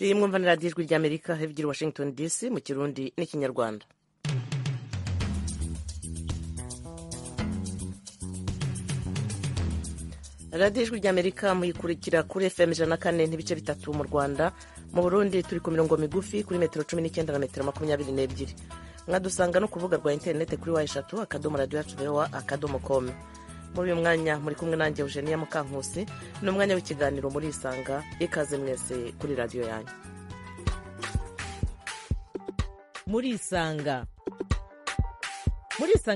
iyi mwumva ni radiyo ijwi ry'amerika hevugira Washington DC mu kirundi n'ikinyarwanda. radiyo ijwi ry'amerika muyikurikira kuri FM 104 n'ibice bitatu mu Rwanda. Mu Burundi turi ku mirongo migufi kuri metero 19 na metero 22. Mwadusanga no ku rubuga rwa interineti kuri wa3 akadomo radio yacu VOA akadomo com. Muri uyu mwanya muri kumwe nanjye Eugenia Mukankusi, ni umwanya w'ikiganiro muri Isanga. Ikaze mwese kuri radiyo yanyu. Muri Isanga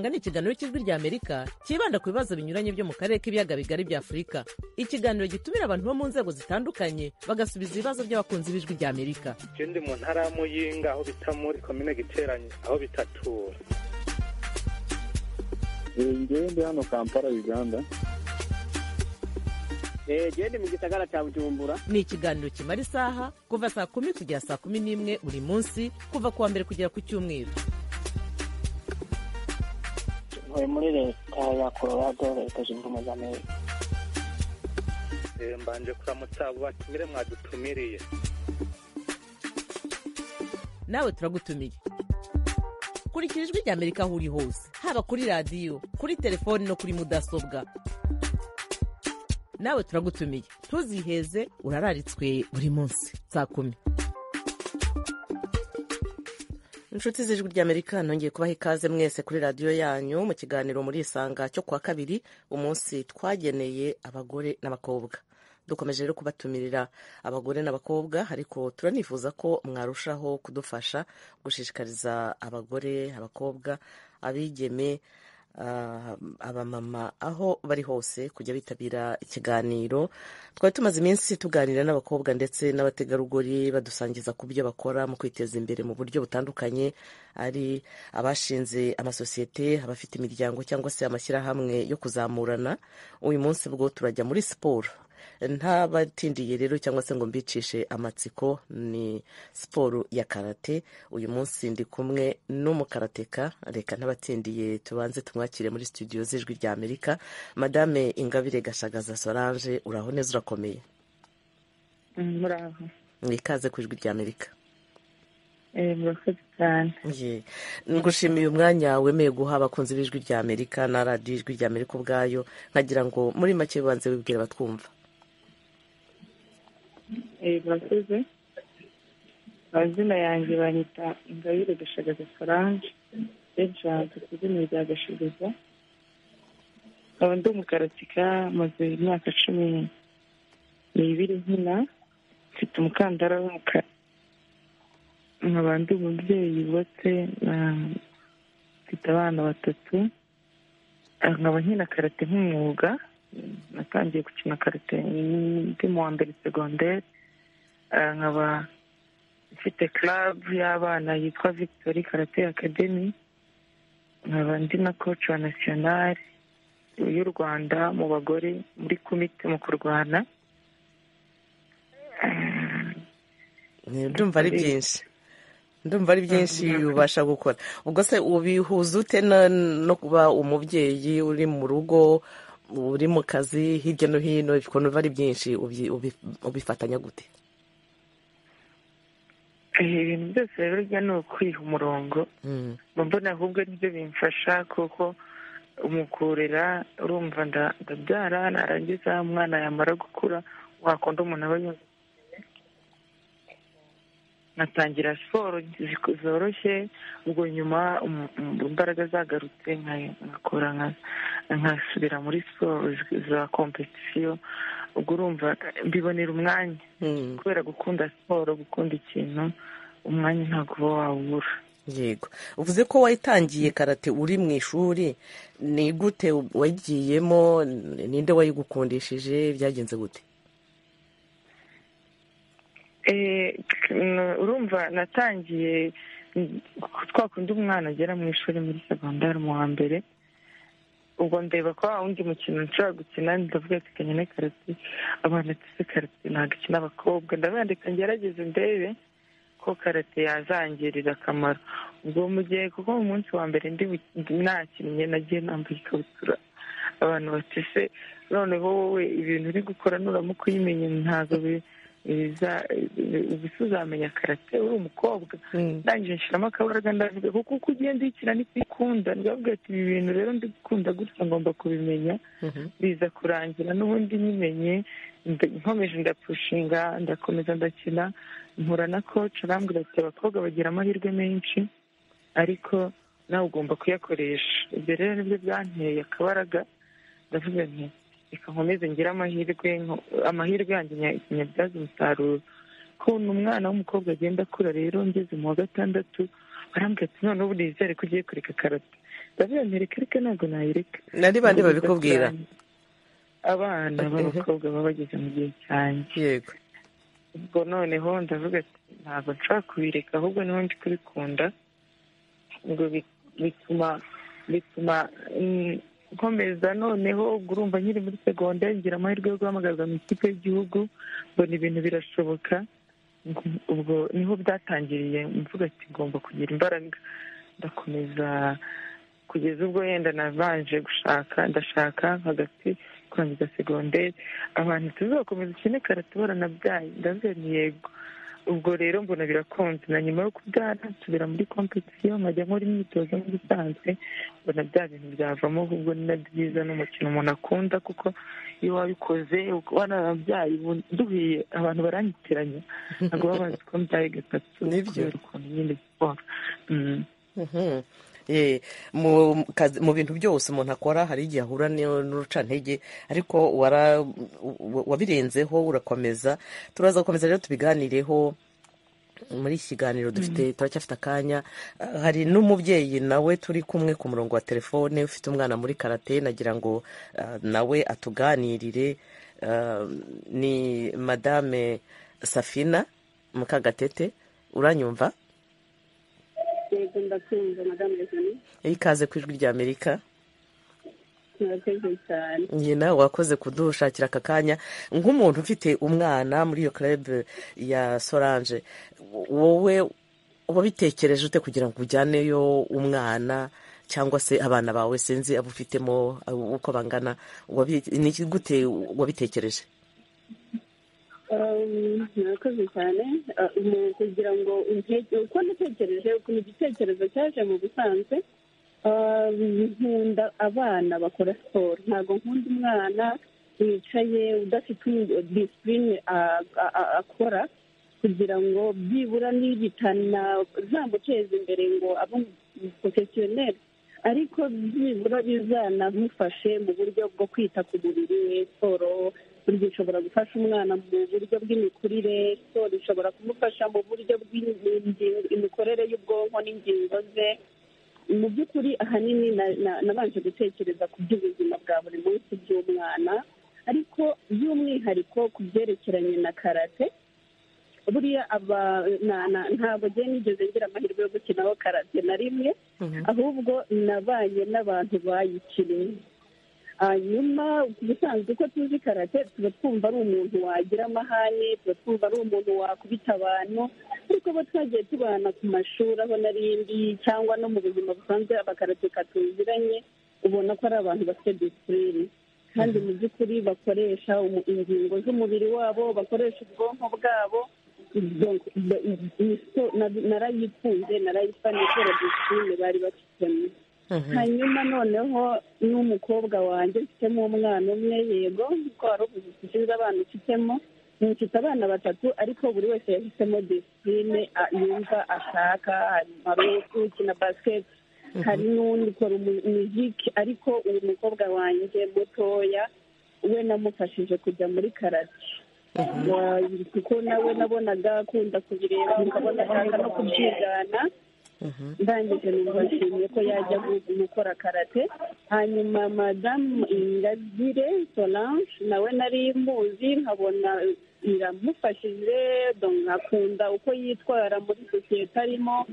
ni ikiganiro cy'ijwi ry'Amerika kibanda ku bibazo binyuranye byo mu karere k'ibiyaga bigari bya Afurika. Ikiganiro gitumira abantu bo mu nzego zitandukanye bagasubiza ibibazo by'abakunzi b'ijwi ry'Amerika. Ndi mu ntara ya Muyinga aho bita muri komine Giteranyi aho bitatura. Ndi hano Kampala Uganda. Ndi mu gisagara cya Bujumbura. Ni ikiganiro kimara isaha kuva saa 10 kugera saa 11 buri munsi kuva kuwa mbere kugera ku cyumweru. Muri leta ya Colorado leta zunze ubumwe za Amerika. Mbanje kuramutsa abo batumire mwadutumiriye. Nawe turagutumiye. Kurikira ijwi ry'Amerika aho uri hose, haba kuri radiyo, kuri telefoni no kuri mudasobwa. Nawe turagutumiye, ntuziheze, urararitswe buri munsi saa 10. Inshuti z'ijwi ry'Amerika, nongeye kubaha ikaze mwese kuri radiyo yanyu mu kiganiro muri Isanga cyo kuwa kabiri, umunsi twageneye abagore n'abakobwa. Dukomeje rero kubatumirira abagore n'abakobwa, ariko turanifuza ko mwarushaho kudufasha gushishikariza abagore, abakobwa, abigeme, abamama aho bari hose kujya bitabira ikiganiro. Twari tumaze iminsi tuganira n'abakobwa ndetse n'abategarugori badusangiza ku byo bakora mu kwiteza imbere mu buryo butandukanye, ari abashinze amasosiyete, abafite imiryango cyangwa se amashyirahamwe yo kuzamurana. Uyu munsi bwo turajya muri siporo. Ntabatindiye rero cyangwa se ngo mbicishe amatsiko, ni siporo ya karate. Uyu munsi ndi kumwe n'umukarateka. Reka ntabatindiye tubanze tumwakire muri studio z'ijwi ry'Amerika. Madame Ingabire Gashagaza Solange, uraho neza, urakomeye? Muraho. Mwikaze ku ijwi ry'Amerika. Murakoze cyane. Ngushimiye umwanya wemeye guha abakunzi b'ijwi ry'Amerika na radiyo ijwi ry'Amerika ubwayo. Nkagira ngo muri make banze wibwire batwumva. Murakoze. Amazina yanjye banyita Ingabire Gashagaza Solange, nshatse ku izina rya Gashagaza. Nkaba ndi umukaratika, maze imyaka 12 nkina, mfite umukandara w'umukara. Nkaba ndi umubyeyi wubatse, mfite abana 3. Nkaba nkina karate nk'umwuga. Natangiye gukina karate ndi mu wa mbere secondaire. Nkaba mfite club y'abana yitwa Victory Karate Academy. Nkaba ndi na coach wa national y'u Rwanda mu bagore muri komite mu kurwana. Ndumva ari byinshi ubasha gukora. Ubwo se ubihuza ute no kuba umubyeyi uri mu rugo, uri mu kazi hirya no hino, ukuntu ari byinshi, ubifatanya gute? Ibintu byose rero ni ukwiha umurongo. Mbona ahubwo nibyo bimfasha, kuko umukurera urumva ndabyara, narangiza umwana yamara gukura wakunda umuntu aba yumva. Natangira siporo zoroshye, ubwo nyuma imbaraga zagarutse nkakora nkasubira muri siporo za competition. Ubwo urumva mbibonera umwanya, kubera gukunda siporo, gukunda ikintu, umwanya ntabwo uba wawubura. Yego, uvuze ko wayitangiye karate uri mu ishuri. Ni gute wagiyemo? Ninde wayigukundishije? Byagenze gute? Urumva natangiye twakunda umwana agera mu ishuri muri secondaire mu wa mbere. Ubwo ndeba ko undi mukino nshobora gukina, ndavuga ati kanyene karate, abana tse karate ntabwo ikina abakobwa. Ndabandika ngerageze ndebe ko karate yazangirira akamaro. Ubwo mu gihe, kuko mu munsi wa mbere nakinnye, nagiye nambaye ikabutura. Abantu batese noneho wowe ibintu uri gukora nuramuka uyimenye ntabwo ubusa uzamenya karate uri umukobwa ndangije nshiramo akabaraga ndavuga kuko uko ugenda uyikina niko ikunda ndavuga ati ibi bintu rero ndikunda gutya ngomba kubimenya biza kurangira n'ubundi nyimenye nkomeje ndapushinga ndakomeza ndakina mpura na coach arambwira ati abakobwa bagira amahirwe menshi ariko nawe ugomba kuyakoresha ibyo rero nibyo byanteye akabaraga ndavuga nti reka nkomeze ngire amahirwe yanjye nyabyaza umusaruro kubona umwana w'umukobwa agenda akura rero ngeze mu wa gatandatu arambwira ati none ubu nizere ko ugiye kureka karate ndavuga nti reka ntabwo nayireka nari bande babikubwira abana b'abakobwa baba bageze mu gihe cyanjye yego ubwo noneho ndavuga ati ntabwo nshobora kubireka ahubwo niho ndi kubikunda ngo bituma nkomeza noneho urumva nkiri muri segonderi ngira amahirwe yo guhamagarwa mu ikipe y'igihugu mbona ibintu birashoboka ubwo niho byatangiriye mvuga ati ngomba kugira imbaraga ndakomeza kugeza ubwo yenda nabanje ndashaka hagati kurangiza segonderi abantu tuzakomeza ukine karate baranabyaye ndavuga ni yego ubwo rero mbona birakunze na nyuma yo kubyara nsubira muri kompetisiyo nkajya nkora imyitozo nk'ibisanzwe mbona bya bintu byavamo ahubwo ni na byiza n'umukino umuntu akunda kuko iyo wabikoze wanabyaye duhiye abantu baranyitiranya ntabwo baba bazi ko mbyaye gatatu kubera ukuntu nyine siporo mu bintu byose umuntu akora hari igihe ahura n'urucantege ariko wabirenzeho urakomeza turaza gukomeza rero tubiganireho muri iki kiganiro dufite turacyafite akanya hari n'umubyeyi nawe turi kumwe ku murongo wa telefone ufite umwana muri karate nagira ngo nawe atuganirire ni madame Safina Mukagatete uranyumva yego ndakumva madame Leslie ikaze ku ijwi rya Amerika murakoze cyane nyina wakoze kudushakira aka kanya nk'umuntu ufite umwana muri iyo club ya Solange wowe wabitekereje ute kugira ngo ujyaneyo umwana cyangwa se abana bawe sinzi abo ufitemo uko bangana ni gute wabitekereje murakoze cyane kugira ngo uko natekereje ukuntu igitekerezo cyaje mu busanzwe nkunda abana bakora siporo ntabwo nkunda umwana wicaye udafite disipurine akora kugira ngo byibura zamuteza imbere ngo abe umuporofesiyoneri ariko byibura bizanamufashe mu buryo bwo kwita ku mubiri we siporo burya ishobora gufasha umwana mu buryo bw'imikurire siporo ishobora kumufasha mu buryo bw'imikorere y'ubwonko n'ingingo ze mu by'ukuri ahanini nabanje gutekereza ku by'ubuzima bwa buri munsi by'umwana ariko by'umwihariko ku byerekeranye na karate buriya ntabwo ngiye nigeze ngira amahirwe yo gukinaho karate na rimwe ahubwo nabanye n'abantu bayikinnye hanyuma ubusanzwe uko tuzi karate tuba twumva ari umuntu wagira amahane tuba twumva ari umuntu wakubita abantu ariko bo twagiye tubana ku mashuri aho n'arindi cyangwa no mu buzima busanzwe abakarateka tuziranye ubona ko ari abantu bafite disipurine kandi mu by'ukuri bakoresha ingingo z'umubiri wabo bakoresha ubwonko bwabo narayikunze narayifanye kubera disipurine bari bafitemo hanyuma noneho n'umukobwa wanjye mfitemo umwana umwe yego kuko wari uvuze abana ufitemo mfite abana batatu ariko buri wese yahisemo disipurine yumva ashaka hari ukina basiketi hari n'undi ukora umuziki ariko uyu mukobwa wanjye mutoya we namufashije kujya muri karate kuko nawe nabonaga akunda kubireba ukabona ashaka no kubyigana ndangije nubashimiye ko yajya gukora karate hanyuma madamu Ingabire Solange nawe nari muzi nkabona iramufashije nkakunda uko yitwara muri sosiyete arimo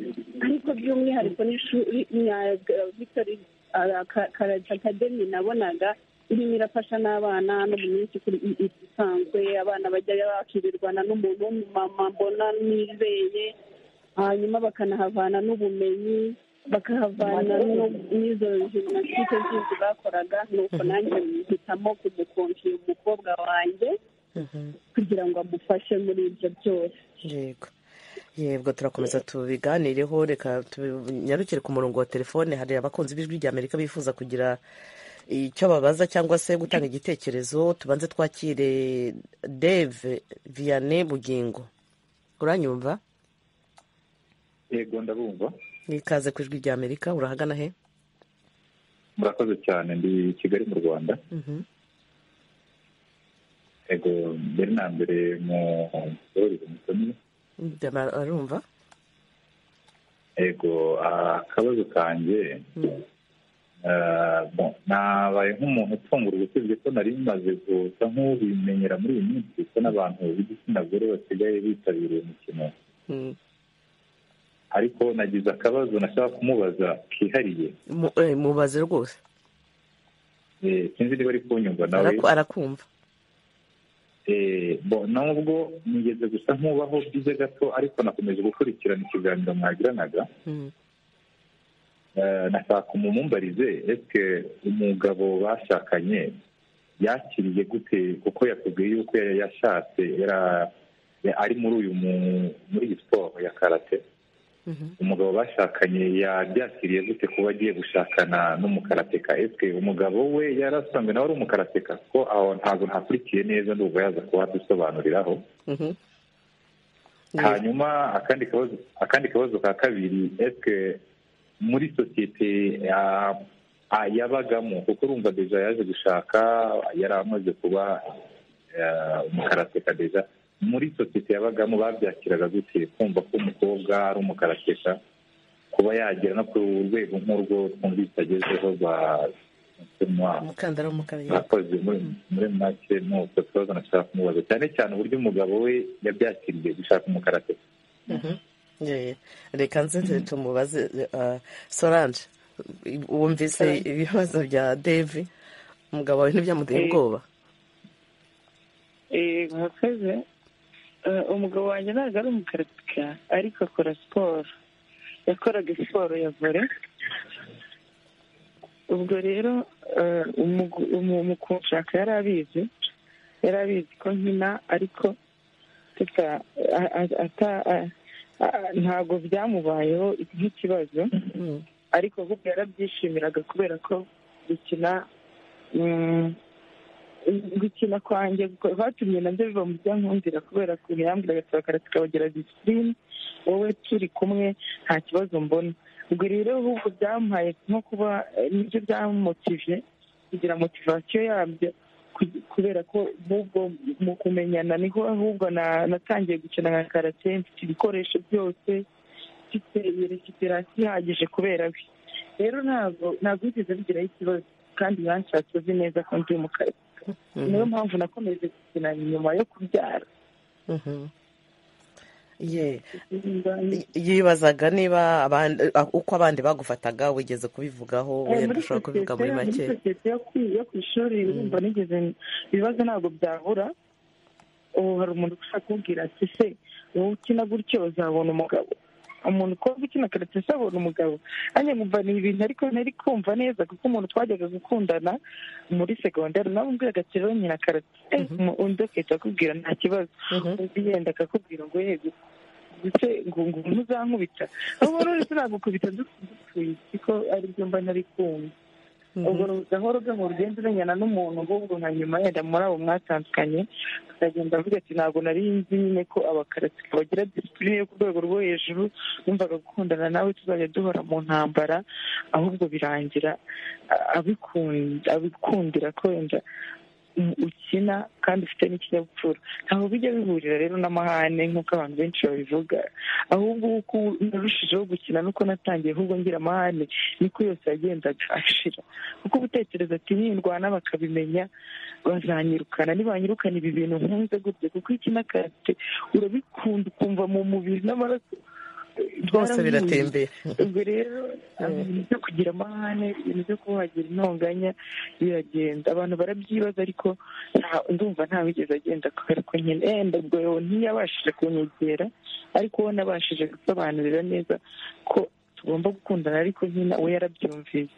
ariko by'umwihariko n'ishuri nya Victory Karate Academy nabonaga irimo irafasha n'abana no mu minsi isanzwe abana bajya bakirirwana n'umuntu w'umumama mbona nizeye hanyuma bakanahavana n'ubumenyi bakahavana n'izo jiminasitike zindi bakoraga nuko nanjye mpitamo kumukonfiya umukobwa wanjye kugira ngo amufashe muri ibyo byose. yego turakomeza tubiganireho. Reka tunyarukire ku murongo wa telefone. hari abakunzi b'ijwi rya Amerika bifuza kugira icyo babaza cyangwa se gutanga igitekerezo. Tubanze twakire Dave Vianney Bugingo. Uranyumva? Yego ndabumva. Ikaze ku ijwi rya Amerika. Urahagana he? Murakoze cyane, ndi Kigali mu Rwanda. Yego mbere na mbere mu Dorothy Musoni. Arumva? Yego akabazo kanjye nabaye nk'umuntu utungura usibye ko nari maze gusa nk'ubimenyera muri iyi minsi ko n'abantu b'igitsina gore basigaye bitabira uyu mukino, ariko nagize akabazo nashaka kumubaza kihariye. Mubaze rwose. Sinzi niba ari kunyumva nawe. Arakumva. nubwo nigeze gusa nk'ubaho byize gato, ariko nakomeje gukurikirana ikiganiro mwagiranaga. nashaka umumumbarize ese umugabo bashakanye yakiriye gute, kuko yakubwiye yuko yashatse ari muri iyi siporo ya karate. Umugabo bashakanye yabyakiriye gute kuba agiye gushakana n'umukarateka? Ese umugabo we yarasanzwe nawe ari umukarateka? ko aho ntabwo ntakurikiye neza, ndumva yaza kuba dusobanuriraho. Hanyuma akandi kabazo ka kabiri, ese muri sosiyete yabagamo, kuko urumva deja yaje gushaka yari amaze kuba umukarateka deja, muri sosiyete yabagamo babyakiraga gute kumva ko umukobwa ari umukarateka, kuba yagera no ku rwego nk'urwo twumvise agezeho umukandara w'umukara yakoze muri make. n'utwo tubazo nashaka kumubaza cyane cyane uburyo umugabo we yabyakiriye gushaka umukarateka. reka nze tumubaze. Solange, wumvise ibibazo bya Dave? Umugabo wawe ntibyamuteye ubwoba? murakoze. Umugabo wanjye ntabwo ari umukarateka, ariko akora siporo. yakoraga siporo ya vore. ubwo rero mu kunshaka yari abizi ko nkina, ariko ntabwo byamubayeho nk'ikibazo, ariko ahubwo yarabyishimiraga kubera ko gukina kwanjye batumye nabyo biba mu byankundira, kubera ko yambwiraga ati abakarateka bagira disipurine, wowe turi kumwe nta kibazo mbona. ubwo rero ahubwo byamuhaye nko kuba nibyo byamumotive, kugira motivasiyo yabyo, kubera ko ahubwo mu kumenyana niho ahubwo natangiye gukina nka karate, mfite ibikoresho byose, mfite rekiperasiyo ihagije kubera we. rero ntabwo bigeze bigiraho ikibazo, kandi yanshatse uzi neza ko ndi umukarateka. niyo mpamvu nakomeje gukina nyuma yo kubyara. yibazaga niba uko abandi bagufataga, wigeze kubivugaho, wenda ushobora kubivuga muri make. muri sosiyete yo ku ishuri urumva nigeze, ibibazo ntabwo byabura. ubu hari umuntu ushaka kubwira ati se wowe ukina gutyo uzabona umugabo. umuntu ukobwa ukina karate se abona umugabo? nanjye nkumva ni ibintu ariko ntari kumva neza, kuko umuntu twajyaga gukundana muri segonderi nawe umbwiraga ati rero nyina karate, undi akahita akubwira nta kibazo, undi yenda akakubwira ngo yego ndetse ngo ntuzankubita. aho rero sinagukubita dupfuye, kuko ari byo mba ntari kumva. ubwo gahoro gahoro ugenda umenyana n'umuntu, ahubwo nka nyuma yenda muri abo mwatandukanye ukagenda avuga ati ntabwo nari nzi nyine ko abakarateka bagira disipurine yo ku rwego rwo hejuru, numvaga gukundana nawe tuzajya duhora mu ntambara, ahubwo birangira abikundira ko wenda ukina kandi ufite n'ikinyabupfura. ntabwo bijya bihurira rero n'amahane nk'uko abantu benshi babivuga, ahubwo uko narushijeho gukina nuko natangiye ahubwo ngira amahane, niko yose yagendaga ashira, kuko ubutekereza ati nindwana bakabimenya bazanyirukana, nibanyirukana ibi bintu nkunze gutya, kuko ikina karate urabikunda ukumva mu mubiri n'amaraso rwose biratembera. ubwo rero ibintu byo kugira amahane, ibintu byo kuhagira intonganya biragenda, abantu barabyibaza, ariko ndumva ntawigeze agenda, kubera ko nyine ubwo ntiyabashije kunyegera, ariko we nabashije gusobanurira neza ko tugomba gukundana, ariko nyine we yarabyumvise.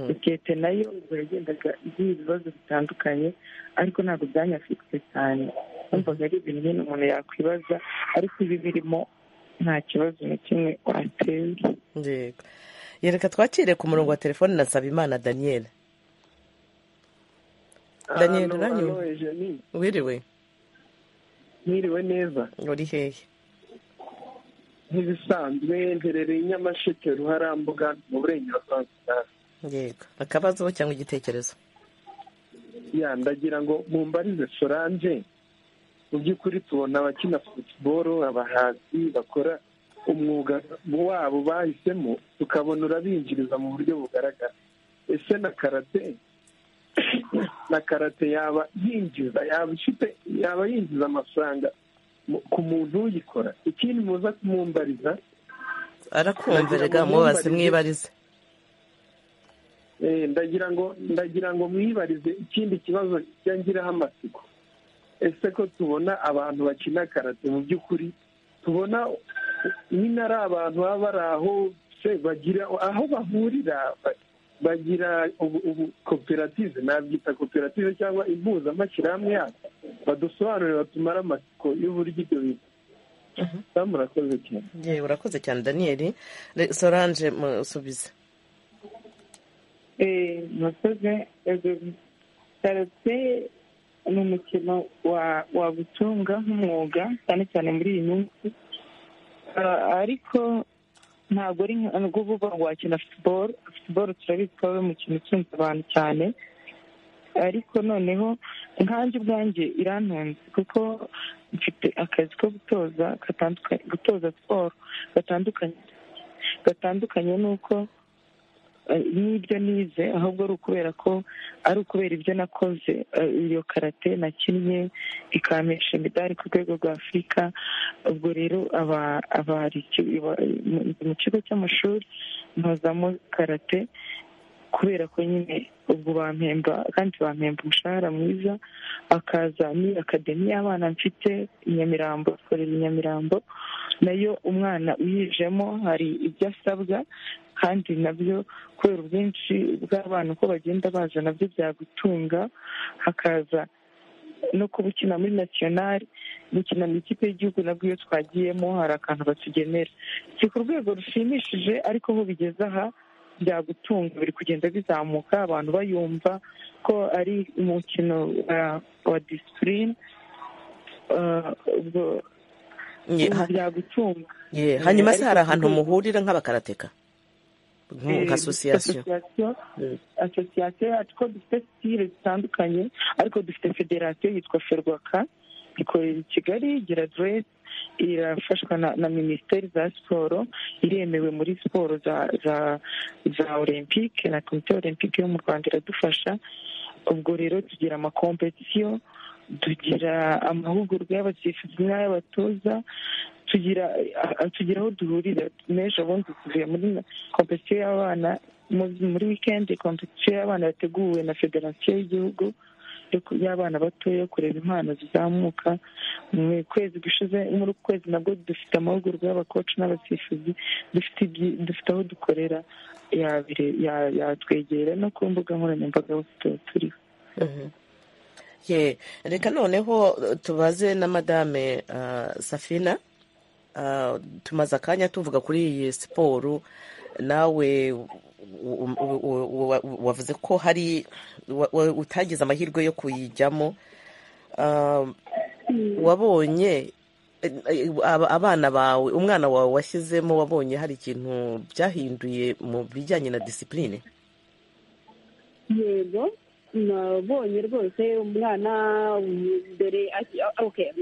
sosiyete nayo ubwo yagendaga igira ibibazo bitandukanye, ariko ntabwo byanyafite cyane. numvaga ari ibintu nyine umuntu yakwibaza ariko ibi birimo nta kibazo na kimwe wateza. Yego, yereka twakire ku murongo wa telefone na Nsabimana Daniel. Daniel uranyumva? Wiriwe? Mwiriwe neza. Uri hehe? Nk'ibisanzwe mperereye i Nyamasheke Ruharambuga mu Burengerazuba. Yego, akabazo cyangwa igitekerezo? Ndagira ngo mumbarize Solange, mu by'ukuri tubona abakina football, abahanzi bakora umwuga wabo bahisemo, tukabona urabinjiriza mu buryo bugaragara. Ese na karate yaba yinjiza amafaranga ku muntu uyikora? Ikindi muza kumumbariza, arakumva mubaze mwibarize. ndagira ngo mwibarize ikindi kibazo cyangiraho amatsiko. Ese ko tubona abantu bakina karate mu by'ukuri tubona nyine ari abantu baba bari aho bagira aho bahurira, bagira ubu koperative, nabyita koperative cyangwa impuzamashyirahamwe yabo, badusobanurire batumara amatsiko y'uburyo ibyo bintu. Murakoze cyane. Yewe urakoze cyane Daniel. Solange musubize. Murakoze. Karate ni umukino wagutunga nk'umwuga cyane cyane muri iyi minsi, ariko ntabwo ari nko vuba ngo wakina football turabizi ko ari umukino utunze abantu cyane, ariko noneho nkanjye ubwanjye irantunze kuko mfite akazi ko gutoza siporo gatandukanye n'uko n'ibyo nize, ahubwo ari ukubera ibyo nakoze. Iyo karate nakinnye ikampesha imidari ku rwego rwa Afurika. Ubwo rero mu kigo cy'amashuri mpozamo karate kubera ko nyine ubwo bampemba umushahara mwiza. Akaza ni akademi y'abana mfite i Nyamirambo, ikorera i Nyamirambo, nayo umwana uyijemo hari ibyo asabwa, kandi nabyo kubera ubwinshi bw'abana uko bagenda baza nabyo byagutunga. Hakaza no kuba ukina muri nasiyonari, gukina mu ikipe y'igihugu nabwo iyo twagiyemo hari akantu batugenera. Si ku rwego rushimishije, ariko aho bigeze aha byagutunga, biri kugenda bizamuka, abantu bayumva ko ari umukino wa disipurine, ubwo byagutunga. Hanyuma se hari ahantu muhurira nk'abakarateka nk'asosiyasiyo yacu ko dufite sitire zitandukanye, ariko dufite federasiyo yitwa Ferwaka, ikorera i Kigali, igira aderesi, irafashwa na minisiteri za siporo, iremewe muri siporo za olympique na komite olympique yo mu Rwanda iradufasha. Ubwo rero tugira amakompetisiyo, tugira amahugurwa y'abasifuzi n'ay'abatoza, tugira aho duhurira. N'ejo bundi tuvuye muri kompetisiyo y'abana, muri wikendi kompetisiyo y'abana yateguwe na federasiyo y'igihugu y'abana batoya, kureba impano zizamuka. Mu kwezi gushize, muri uku kwezi nabwo dufite amahugurwa y'abakoci n'abasifuzi, dufite aho dukorera, yatwegera no ku mbuga nkoranyambaga hose turiho. Reka noneho tubaze na madame Safina. Tumaze akanya tuvuga kuri iyi siporo, nawe wavuze ko hari utagize amahirwe yo kuyijyamo. Wabonye abana bawe, umwana wawe washyizemo, wabonye hari ikintu byahinduye mu bijyanye na disipurine? Yego, nabonye rwose umwana mbere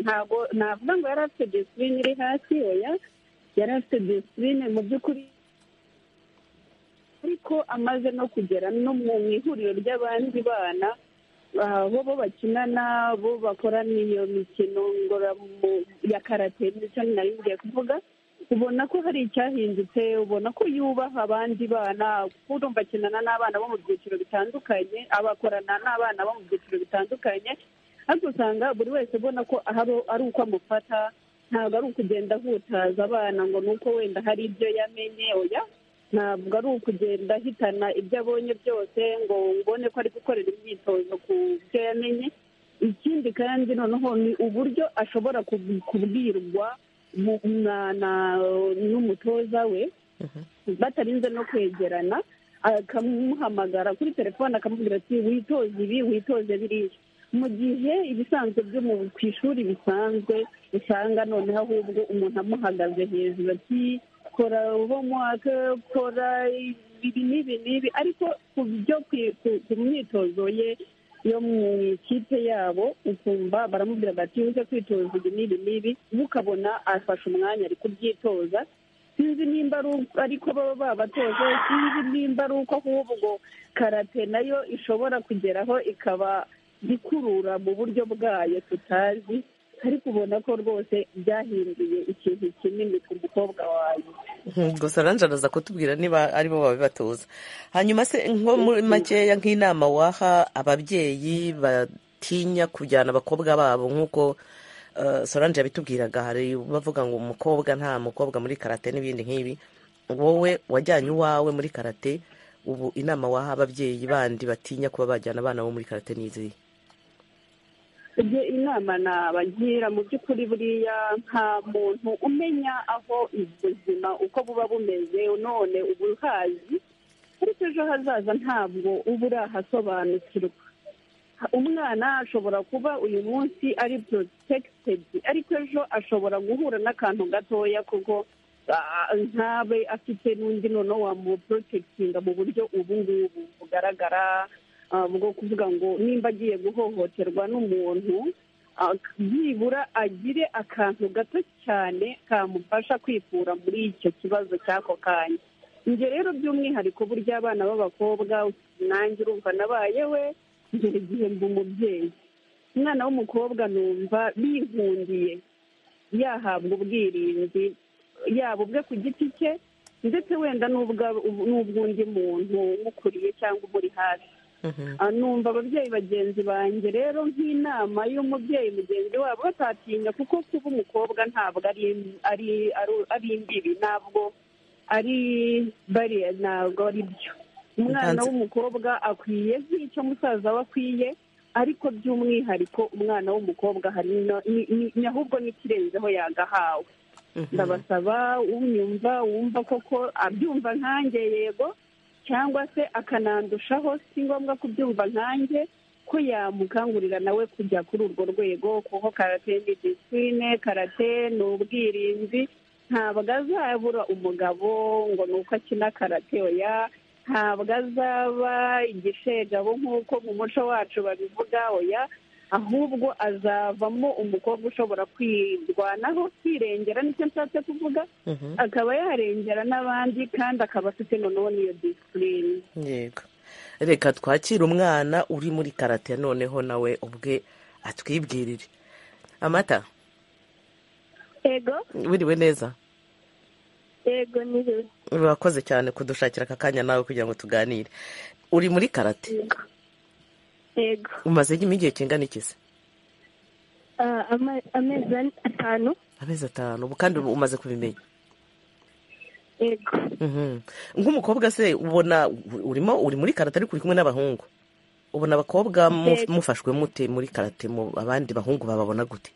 ntabwo navuga ngo yari afite disipurine iri hasi, oya, yari afite disipurine mu by'ukuri, ariko amaze no kugera no mu ihuriro ry'abandi bana bo bakinana, bo bakora n'iyo mikino ya karate, nicyo nari ngiye kuvuga. Ubona ko hari icyahindutse, ubona ko yubaha abandi bana, urumva akinana n'abana bo mu byiciro bitandukanye, abakorana n'abana bo mu byiciro bitandukanye, ariko usanga buri wese ubona ko ari uko amufata, ntabwo ari ukugenda ahutaza abana ngo ni uko wenda hari ibyo yamenye, oya, ntabwo ari ukugenda ahitana ibyo abonye byose ngo ubone ko ari gukorera imyitozo ku byo yamenye. ikindi kandi noneho ni uburyo ashobora kubwirwa umwana n'umutoza we batarinze no kwegerana, akamuhamagara kuri telefone akamubwira ati witoze ibi witoze biriya, mu gihe ibisanzwe byo ku ishuri bisanzwe usanga noneho ahubwo umuntu amuhagaze hejuru ati kora homework, kora ibi n'ibi, ariko ku byo ku myitozo ye yo mu ikipe yabo ukumva baramubwira bati uze kwitoza ibi n'ibi, ukabona afashe umwanya ari kubyitoza. Sinzi nimba ariko baba babatoje, sinzi nimba ari uko ahubwo karate nayo ishobora kugeraho ikaba ikurura mu buryo bwayo tutazi, ariko ubona ko rwose byahinduye ikintu kinini ku mukobwa wawe. gusa aranjaraza kutubwira niba aribo babibatoza. Hanyuma se nko muri makeya nk'inama waha ababyeyi batinya kujyana abakobwa babo, nk'uko Solange yabitubwiraga, hari bavuga ngo umukobwa nta mukobwa muri karate n'ibindi nk'ibi, wowe wajyanye uwawe muri karate, ubu inama waha ababyeyi bandi batinya kuba bajyana abana bo muri karate n'izihe? ibyo inama nabagira mu by'ukuri buriya nta muntu umenya aho ubuzima uko buba bumeze none ubu uhazi, ariko ejo hazaza ntabwo uba urahasobanukirwa. Umwana ashobora kuba uyu munsi ari protected, ariko ejo ashobora guhura n'akantu gatoya kuko ntabe afite n'undi noneho wamuprotectinga mu buryo ubu ngubu bugaragara, bwo kuvuga ngo nimba agiye guhohoterwa n'umuntu byibura agire akantu gato cyane kamufasha kwikura muri icyo kibazo cy'ako kanya. Njye rero by'umwihariko burya abana b'abakobwa nanjye urumva nabaye we ngera igihe mba umubyeyi, umwana w'umukobwa numva bihundiye yahabwa ubwirinzi, yaba ubwe ku giti cye ndetse wenda n'ubw'undi muntu umukuriye cyangwa umuri hafi. Numva ababyeyi bagenzi banjye rero nk'inama y'umubyeyi mugenzi wabo batatinya, kuko kuba umukobwa ntabwo ari imbibi, ntabwo ari bariya, ntabwo ari byo. Umwana w'umukobwa akwiye nk'icyo musaza we akwiye, ariko by'umwihariko umwana w'umukobwa hari ahubwo n'ikirenzeho yagahawe. Ndabasaba umyumva wumva koko abyumva nkanjye yego, cyangwa se akanandushaho si ngombwa kubyumva nkanjye, ko yamukangurira nawe kujya kuri urwo rwego, kuko karate ni disipurine, karate ni ubwirinzi. Ntabwo azabura umugabo ngo ni uko akina karate, oya. Ntabwo azaba igishegabo nk'uko mu muco wacu babivuga, oya. Ahubwo azavamo umukobwa ushobora kwirwanaho, kwirengera, nicyo nshatse kuvuga, akaba yarengera n'abandi kandi akaba afite noneho n'iyo disipurine. Yego, reka twakire umwana uri muri karate noneho nawe ubwe atwibwirire. Amata, yego, wiriwe neza? yego niriwe. Urakoze cyane kudushakira aka kanya nawe kugira ngo tuganire. Uri muri karate? Yego. Umaze igihe kingana iki se? Amezi 5. Amezi 5, ubu kandi umaze kubimenya? Yego. Nk'umukobwa se ubona uri muri karate ariko uri kumwe n'abahungu, ubona abakobwa mufashwe mute muri karate? Abandi bahungu bababona gute?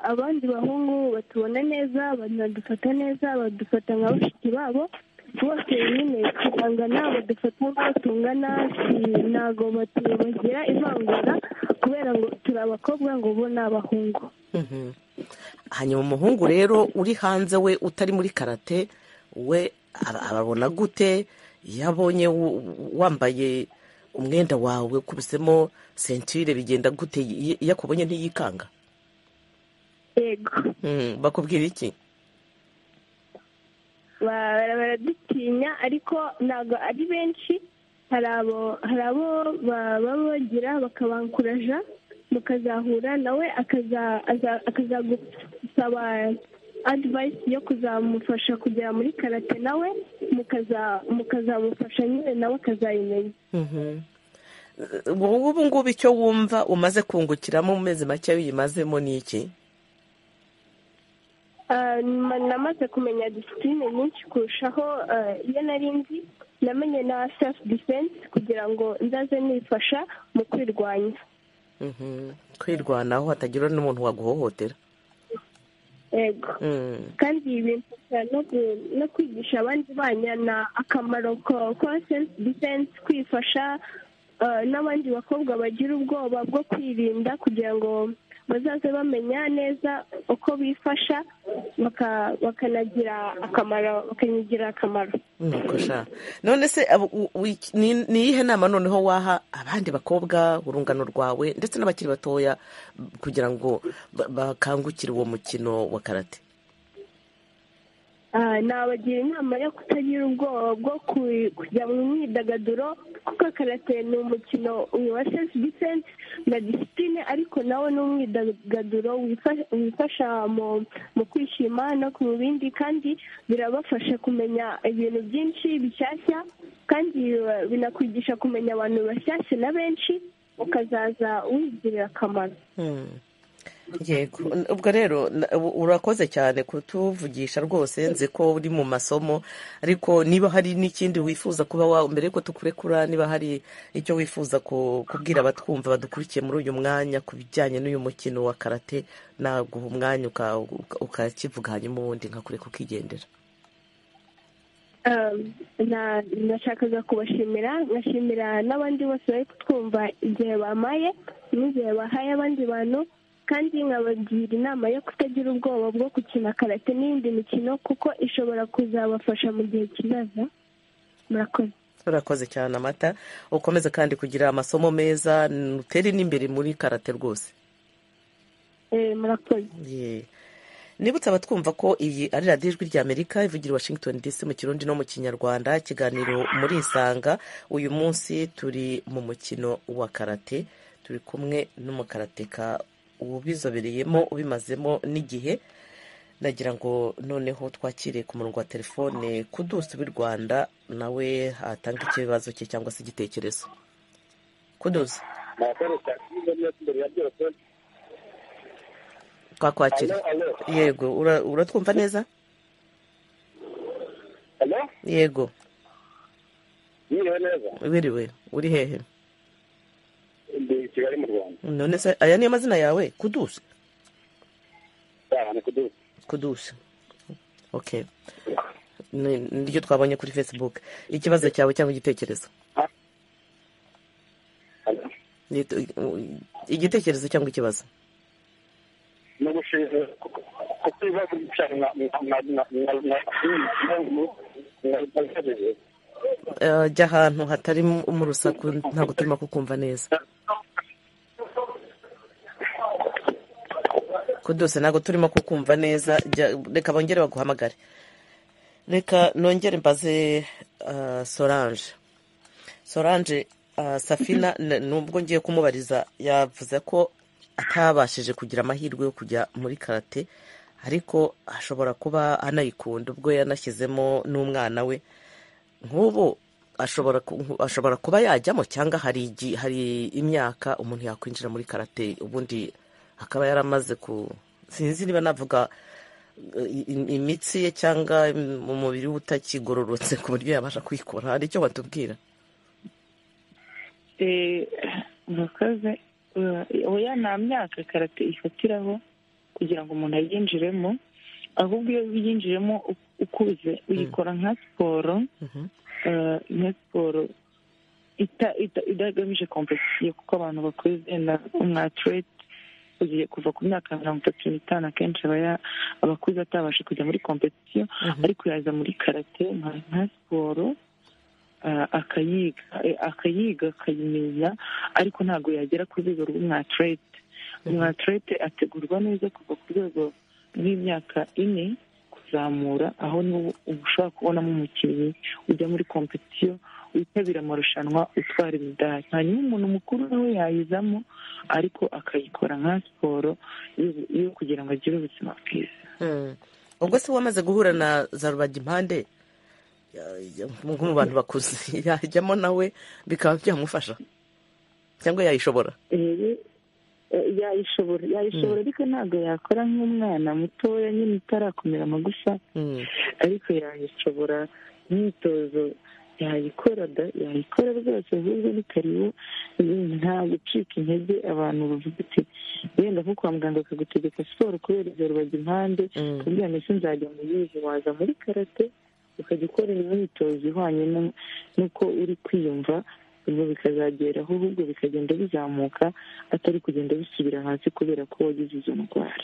Abandi bahungu batubona neza, badufata neza, badufata nka bashiki babo, bose nyine turangana, badufata nk'aho tungana, ntabwo bagira ivangura kubera ngo turi abakobwa ngo bo ni abahungu. Hanyuma umuhungu rero uri hanze we utari muri karate, we ababona gute? Iyo abonye wambaye umwenda wawe ukubisemo sentire bigenda gute? Iyo akubonye ntiyikanga? Yego. Bakubwira iki? Baradutinya ariko ntabwo ari benshi, hari abo baba bagira bakabankuraja, mukazahura nawe akazagusaba advice yo kuzamufasha kugera muri karate, nawe mukazamufasha nyine nawe akazayimenya. ubu ngubu icyo wumva umaze kungukiramo mu mezi make uyimazemo ni iki? namaze kumenya disipurine nyinshi kurushaho iyo nari nzi. namenye na self defense kugira ngo nzaze nifasha mu kwirwanya. kwirwanaho hatagira n'umuntu waguhohotera. yego kandi bimfasha no kwigisha abandi banyana akamaro ka self defense, kwifasha n'abandi bakobwa bagira ubwoba bwo kwirinda kugira ngo bazaze bamenya neza uko bifasha bakanagira akamaro. None se ni iyihe nama noneho waha abandi bakobwa urungano rwawe ndetse n'abakiri batoya kugira ngo bakangukire uwo mukino wa karate? nabagira inama yo kutagira ubwoba bwo kujya mu myidagaduro, kuko karate ni umukino wa self defense na discipline, ariko nawe ni umwidagaduro wifasha mu kwishima no mu bindi, kandi birabafasha kumenya ibintu byinshi bishyashya, kandi binakwigisha kumenya abantu bashyashya na benshi, ukazaza wigirira akamaro. Yego, ubwo rero urakoze cyane kutuvugisha rwose. Nzi ko uri mu masomo, ariko niba hari n'ikindi wifuza kuba mbere yuko tukurekura, niba hari icyo wifuza kubwira abatwumva badukurikiye muri uyu mwanya ku bijyanye n'uyu mukino wa karate, naguha umwanya ukakivuga hanyuma ubundi nkakureka ukigendera. nashakaga kubashimira, nkashimira n'abandi bose bari kutwumva igihe bamaye n'igihe bahaye abandi bantu, kandi nkabagira inama yo kutagira ubwoba bwo gukina karate n'iyindi mikino, kuko ishobora kuzabafasha mu gihe kizaza. Murakoze. Urakoze cyane Amata, ukomeze kandi kugira amasomo meza, utere n'imbere muri karate rwose. Murakoze. Nibutse abatwumva ko iyi ari radiyo Ijwi ry'Amerika ivugira Washington DC mu Kirundi no mu Kinyarwanda, ikiganiro muri Isanga. Uyu munsi turi mu mukino wa karate, turi kumwe n'umukarateka ubizobereyemo ubimazemo n'igihe. Nagira ngo noneho twakire ku murongo wa telefone Kudusi w'i Rwanda, nawe atanga ikibazo cye cyangwa se igitekerezo. Kudusi, twakwakira. Yego, uratwumva neza? Yego, wiriwe, uri hehe? Ndi Kigali mu Rwanda. None se aya niyo mazina yawe, Kudusi? Ni Kudusi. Kudusi, okay. Niryo twabonye kuri Facebook. Ikibazo cyawe cyangwa igitekerezo? Igitekerezo cyangwa ikibazo? No gushimira kuko ibibazo cyane jya ahantu hatari mu rusaku, ntabwo turimo kukumva neza. Kudusi, ntabwo turimo kukumva neza, reka bongere baguhamagare. Reka nongere mbaze Solange. Safina, nubwo ngiye kumubariza, yavuze ko atabashije kugira amahirwe yo kujya muri karate, ariko ashobora kuba anayikunda ubwo yanashyizemo n'umwana we. Nk'ubu ashobora kuba yajyamo, cyangwa hari imyaka umuntu yakwinjira muri karate ubundi akaba yaramaze sinzi niba navuga imitsi ye cyangwa mu mubiri we utakigororotse ku buryo yabasha kwikora. Hari icyo batubwira? Murakoze. Oya, nta myaka karate ifatiraho kugira ngo umuntu ayinjiremo, ahubwo iyo uyinjiremo ukuze uyikora nka siporo, idagamije kompetisiyo, kuko abantu bakuze na umwatirete ugiye kuva ku myaka 35 akenshi abakuze atabasha kujya muri kompetisiyo, ariko yaza muri karate nka siporo, akayiga akayimenya, ariko ntabwo yagera ku rwego rw'umwatirete. Umwatirete ategurwa neza kuva ku rwego rw'imyaka 4 kuzamura, aho niho ushobora kubonamo umukinnyi ujya muri kompetisiyo, witabira amarushanwa, utwara imidari. Hanyuma umuntu mukuru nawe yayizamo, ariko akayikora nka siporo yo kugira ngo agire ubuzima bwiza. Ubwo se wamaze guhura na za rubagimpande nko mu bantu bakuze, yajyamo nawe bikaba byamufasha cyangwa yayishobora? Yayishobora, ariko ntabwo yakora nk'umwana mutoya nyine utarakomera amagufa, ariko yayishobora. Imyitozo yayikora rwose, ahubwo ni karibu, nta gucika intege. abantu bavuga ati wenda nko kwa muganga akagutegeka siporo kubera ibyo rubaga impande, kugira ngo ese nzajya mu yihe, waza muri karate ukajya ukora imyitozo ihwanye n'uko uri kwiyumva, ubwo bikazageraho ahubwo bikagenda bizamuka atari kugenda bisubira hasi kubera ko wagize izo ndwara.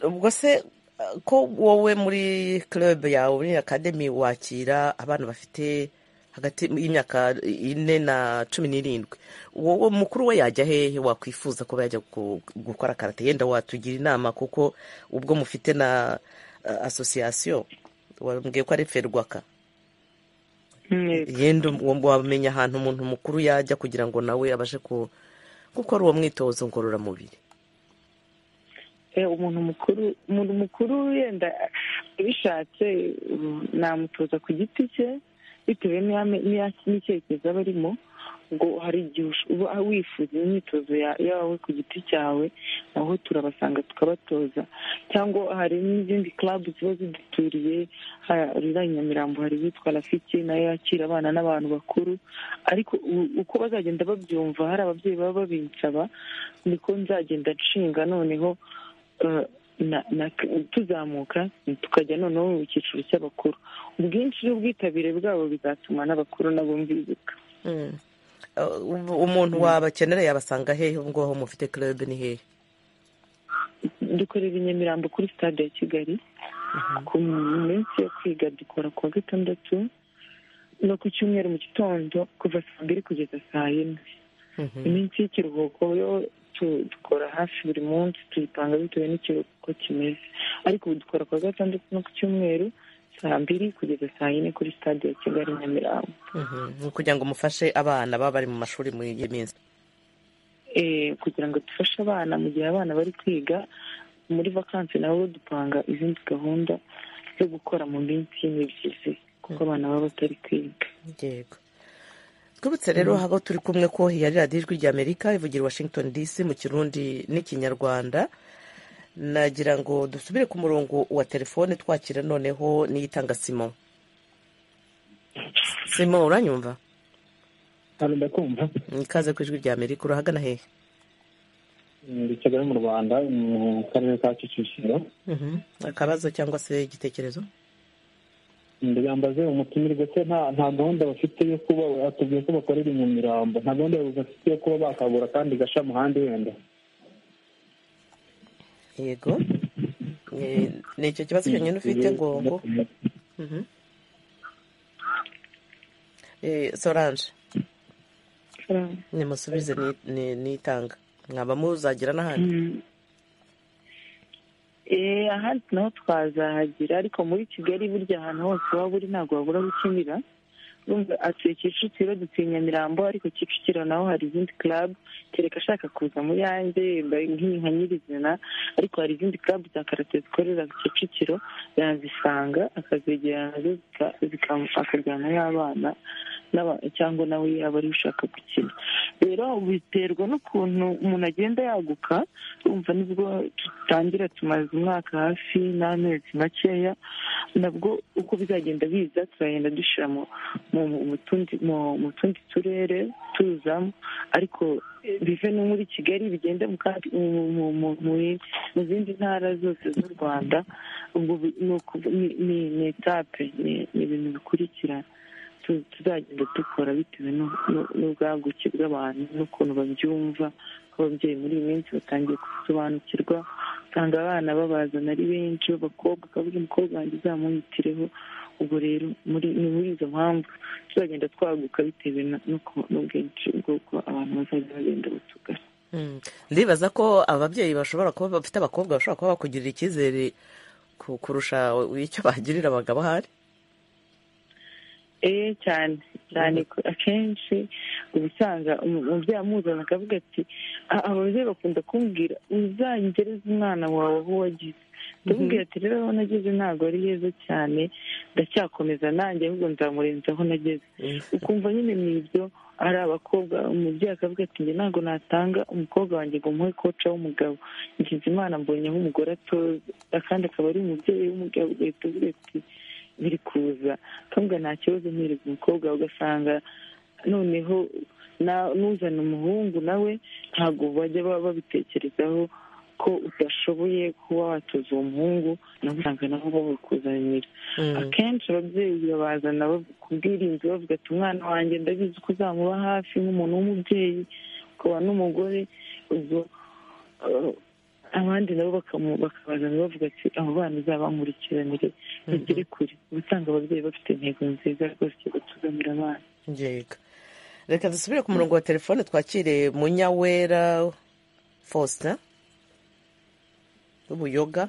ubwo se ko wowe muri club yawe muri academy wakira abana bafite hagati y'imyaka 4 na 17, wowe mukuru we yajya hehe wakwifuza kuba yajya gukora karate? Yenda watugira inama, kuko ubwo mufite na association wambwiye ko ari Ferwaka, yenda wamenya ahantu umuntu mukuru yajya kugira ngo nawe abashe gukora uwo mwitozo ngororamubiri. umuntu mukuru yenda bishatse namutoza ku giti cye bitewe n'icyerekezo aba arimo. ngo hari igihe uba wifuza imyitozo yawe ku giti cyawe, aho turabasanga tukabatoza, cyangwa hari n'izindi club ziba ziduturiye. hari Nyamirambo hari yitwa Rafiki, nayo yakira abana n'abantu bakuru, ariko uko bazagenda babyumva, hari ababyeyi baba babinsaba, niko nzagenda nshinga noneho tuzamuka tukajya noneho mu cyiciro cy'abakuru. ubwinshi n'ubwitabire bwabo bizatuma n'abakuru nabo mbibuka. umuntu wabakenera yabasanga hehe? ubwo aho mufite club ni hehe? dukorera i Nyamirambo kuri stade ya Kigali. ku minsi yo kwiga dukora kuwa gatandatu no ku cyumweru mu gitondo kuva saa 2 kugeza saa 4. iminsi y'ikiruhuko yo dukora hafi buri munsi, tuyipanga bitewe n'ikiruhuko kimeze, ariko ubu dukora kuwa gatandatu no ku cyumweru saa 2 kugeza saa 4 kuri stade ya Kigali Nyamirambo. kugira ngo mufashe abana baba bari mu mashuri muri iyi minsi. kugira ngo dufashe abana mu gihe abana bari kwiga, muri vakansi nabo dupanga izindi gahunda zo gukora mu minsi y'imibyizi, kuko abana baba batari kwiga. Yego. twibutse rero aho turi kumwe ko yari radiyo Ijwi ry'Amerika ivugira Washington DC mu Kirundi n'Ikinyarwanda. nagira ngo dusubire ku murongo wa telefone twakira noneho Niyitanga Simon. Simon, uranyumva? ndakumva. Ikaze ku Ijwi ry'Amerika. urahagana hehe? Ndi Kigali mu Rwanda, mu karere ka Kicukiro. akabazo cyangwa se igitekerezo? ndabambaze umutumirwa se nta gahunda bafite yo kuba atubwiye ko bakorera i Nyamirambo, nta gahunda bafite yo kuba bakagura kandi gasha mu handi wenda? Yego. ni icyo kibazo cyonyine ufite ngo Solange nimusubize Niyitanga, mwaba muzagira n'ahandi? ahandi naho twazahagira, ariko muri Kigali burya ahantu hose waba uri ntabwo wabura gukinira. atuye Kicukiro, dutuye Nyamirambo, ariko Kicukiro naho hari izindi club, kereka ashaka kuza mu yanjye nka nyirizina, ariko hari izindi club za karate zikorera Kicukiro, yazisanga akazegerana akajyanayo abana cyangwa nawe yaba ari ushaka gukina. rero biterwa n'ukuntu umuntu agenda yaguka. urumva nibwo dutangira, tumaze umwaka hafi n'amezi makeya, nabwo uko bizagenda biza turagenda dushyira mu tundi turere tuzamo, ariko bive no muri Kigali bigende mu zindi ntara zose z'u Rwanda. ubwo ni etape, ni ibintu bikurikirana tuzagenda dukora bitewe n'ubwaguke bw'abantu n'ukuntu babyumva. ko ababyeyi muri iyi minsi batangiye gusobanukirwa, usanga abana babazana ari benshi b'abakobwa, akavuga umukobwa wanjye uzamunyitireho. ubwo rero ni muri izo mpamvu tuzagenda twaguka bitewe n'ubwinshi bw'uko abantu bazajya bagenda batugana. ndibaza ko ababyeyi bashobora kuba bafite abakobwa bashobora kuba bakugirira icyizere kurusha icyo bagirira abagabo ahari. cyane akenshi uba usanga umubyeyi amuzana akavuga ati ababyeyi bakunda kumbwira uzangereze umwana wawe aho wagize. ndamubwira ati rero aho nageze ntabwo ari heza cyane, ndacyakomeza nanjye ahubwo nzamurenza aho nageze. ukumva nyine ni ibyo. ari abakobwa, umubyeyi akavuga ati njye ntabwo natanga umukobwa wanjye ngo muhe koca w'umugabo, ngize Imana mbonyeho umugore atoza, kandi akaba ari umubyeyi w'umugabo, ugahita uvuga ati biri kuza kandi nta kibazo mwereka umukobwa ugasanga noneho n'uzana umuhungu nawe ntabwo bajya babitekerezaho ko udashoboye kuba watoza uwo muhungu nabo usanga nabo babikuzanira akenshi ababyeyi babazana kubwirinzi bavuga ati umwana wanjye ndabizi ko uzamuba hafi nk'umuntu w'umubyeyi ukaba n'umugore ubwo abandi nabo bakabazana bavuga ati abo bana uzabankurikiranire bagere kure uba usanga ababyeyi bafite intego nziza rwose yo gutuzanira abana. Reka dusubire ku murongo wa telefone twakire Munyawera Faustin ubuyoga.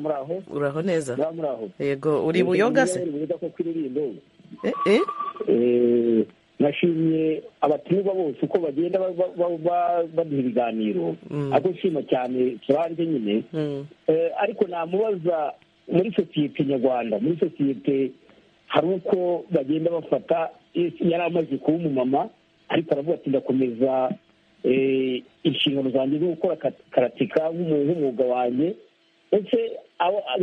Muraho? Uraho neza? Muraho. Yego, uri buyoga se? Nashimye abatumirwa bose uko bagenda baduha ibiganiro ariko nshima cyane Solange nyine ariko namubaza muri sosiyete nyarwanda muri sosiyete hari uko bagenda bafata yari amaze kuba umumama ariko aravuga ati ndakomeza inshingano zanjye zo gukora karatika nk'umwuga wanjye ndetse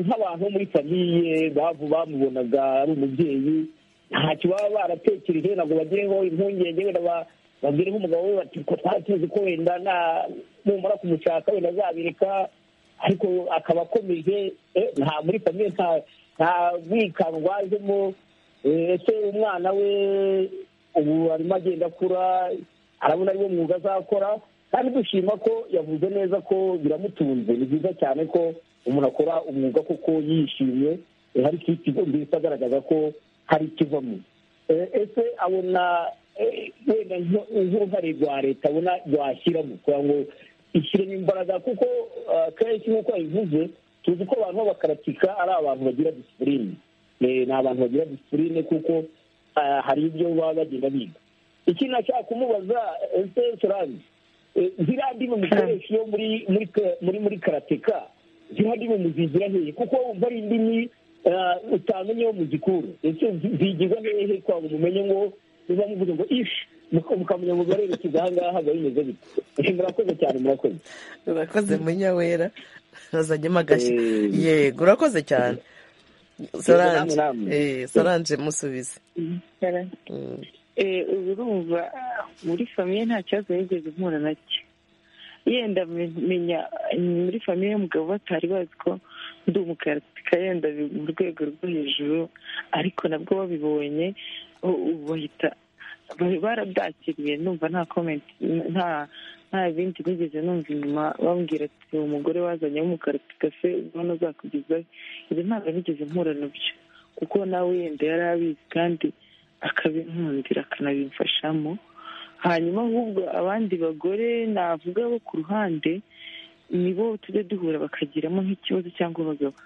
nk'abantu bo muri famiye bamubonaga ari umubyeyi ntacyo baba baratekereje ntabwo bagireho impungenge wenda babwire nk'umugabo we bati ko twari tuzi ko wenda numara kumushaka wenda azabireka ariko akaba akomeje nta muri famiye nta bwikango bwajemo ese umwana we ubu arimo agenda akura arabona ariwo mwuga azakora kandi dushima ko yavuze neza ko biramutunze ni byiza cyane ko umuntu akora umwuga kuko yishimye hari ikigo mbese agaragaza ko hari ikivamo ese abona wenda nk'uruhare rwa leta abona rwashyiramo kugira ngo ishyiremo imbaraga kuko kenshi nk'uko yabivuze tuzi ko abantu b'abakaratika ari abantu bagira disipurine ni abantu bagira disipurine kuko hari ibyo baba bagenda biga ikindi nashaka kumubaza ese Solange ziriya ndimi mukoresha iyo muri karateka ziriya ndimi muzigira hehe kuko wumva ari indimi utamenye wo muzikuru ese zigirwa hehe kwa ngo mumenye ngo niba muvuze ngo ishi mukamenya ngo barerekeza aha ngaha biba bimeze bite murakoze cyane urakoze Munyawera azanyemo agashya yego urakoze cyane Solange musubize. urumva muri famiye nta kibazo yigeze mpura nacyo yenda menya muri famiye y'umugabo batari bazi ko ndi umukaratika yenda mu rwego rwo hejuru ariko nabwo babibonye bahita barabyakiriye numva nta komenti nta bindi nigeze numva inyuma bambwira ati umugore wazanye w'umukaratika se ubona azakugezaho ibyo ntabwo nigeze mpura nabyo kuko nawe yenda yari abizi kandi akabinkundira akanabimfashamo hanyuma ahubwo abandi bagore navuga bo ku ruhande nibo tujya duhura bakagiramo nk'ikibazo cyangwa abagabo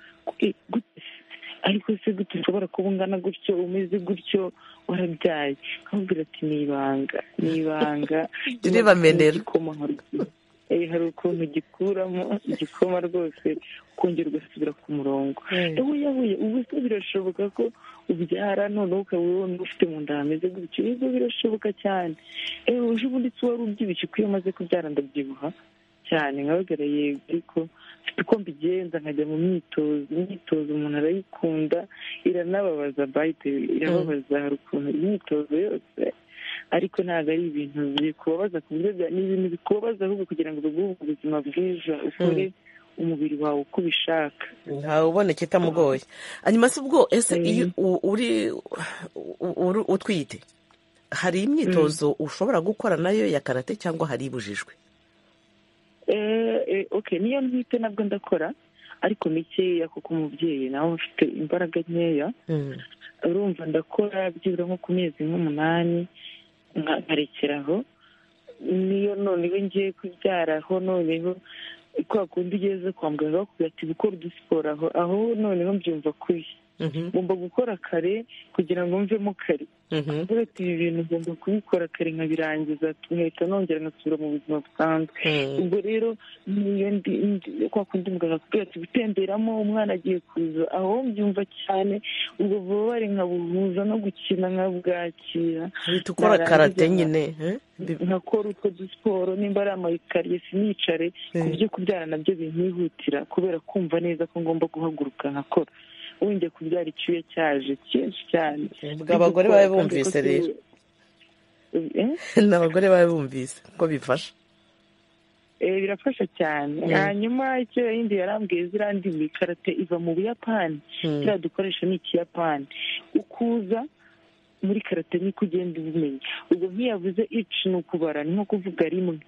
ariko se gute ushobora kuba ungana gutyo umeze gutyo warabyaye nkabwira ati ni ibanga ntibamenera hari ukuntu gikuramo igikoma rwose ukongera ugasubira ku murongo yahuye ubu se birashoboka ko ubyara noneho ukaba ubona ufite mu nda hameze gutyo ibyo birashoboka cyane uje ubundi se wari ubyibushye ko iyo umaze kubyara ndabyibuha cyane nkabagara yego ariko mfite uko mbigenza nkajya mu imyitozo umuntu arayikunda iranababaza bayite irababaza hari ukuntu imyitozo yose ariko ntabwo ari ibintu bikubabaza ku buryo ni ibintu bikubabaza ahubwo kugira ngo baguhe ubuzima bwiza ukore umubiri wawe uko ubishaka ntawe ubona kitamugoye hanyuma se ubwo ese iyo uri utwite hari imyitozo ushobora gukora nayo ya karate cyangwa hari ibujijwe niyo ntwite nabwo ndakora ariko mikeya kuko umubyeyi nawe ufite imbaraga nkeya urumva ndakora byibura nko ku mezi nk'umunani nkarekeraho niyo noneho ngiye kubyaraho noneho kwa kundi ugeze kwa muganga bakubwira ati gukora udusiporo aho noneho mbyumva kuri ngomba gukora kare kugira ngo mvemo kare kuvuga ati ibi bintu ngomba kubikora kare nkabirangiza nkahita nongera ngasubira mu buzima busanzwe ubwo rero niyo kwa kundi muganga akubwira ati gutemberamo umwana agiye kuza aho mbyumva cyane ubwo bubabare nkabuhuza no gukina nkabwakira uhita ukora karate nyine nkakora utwo dusiporo nimba ari amayikariye sinicare ku byo kubyara nabyo binkihutira kubera kumva neza ko ngomba guhaguruka nkakora wongeye kubyara icyuya cyaje cyinshi cyane. ubwo abagore babe bumvise rero n'abagore babe bumvise ko bifasha. Birafasha cyane. Hanyuma icyo yindi yarambwiye ziriya ndimi karate iva mu Buyapani, kiriya dukoresha ni Ikiyapani. Ukuza muri karate niko ugenda ubumenya. Ubwo nk'iyavuze ici ni ukubara, ni nko kuvuga rimwe.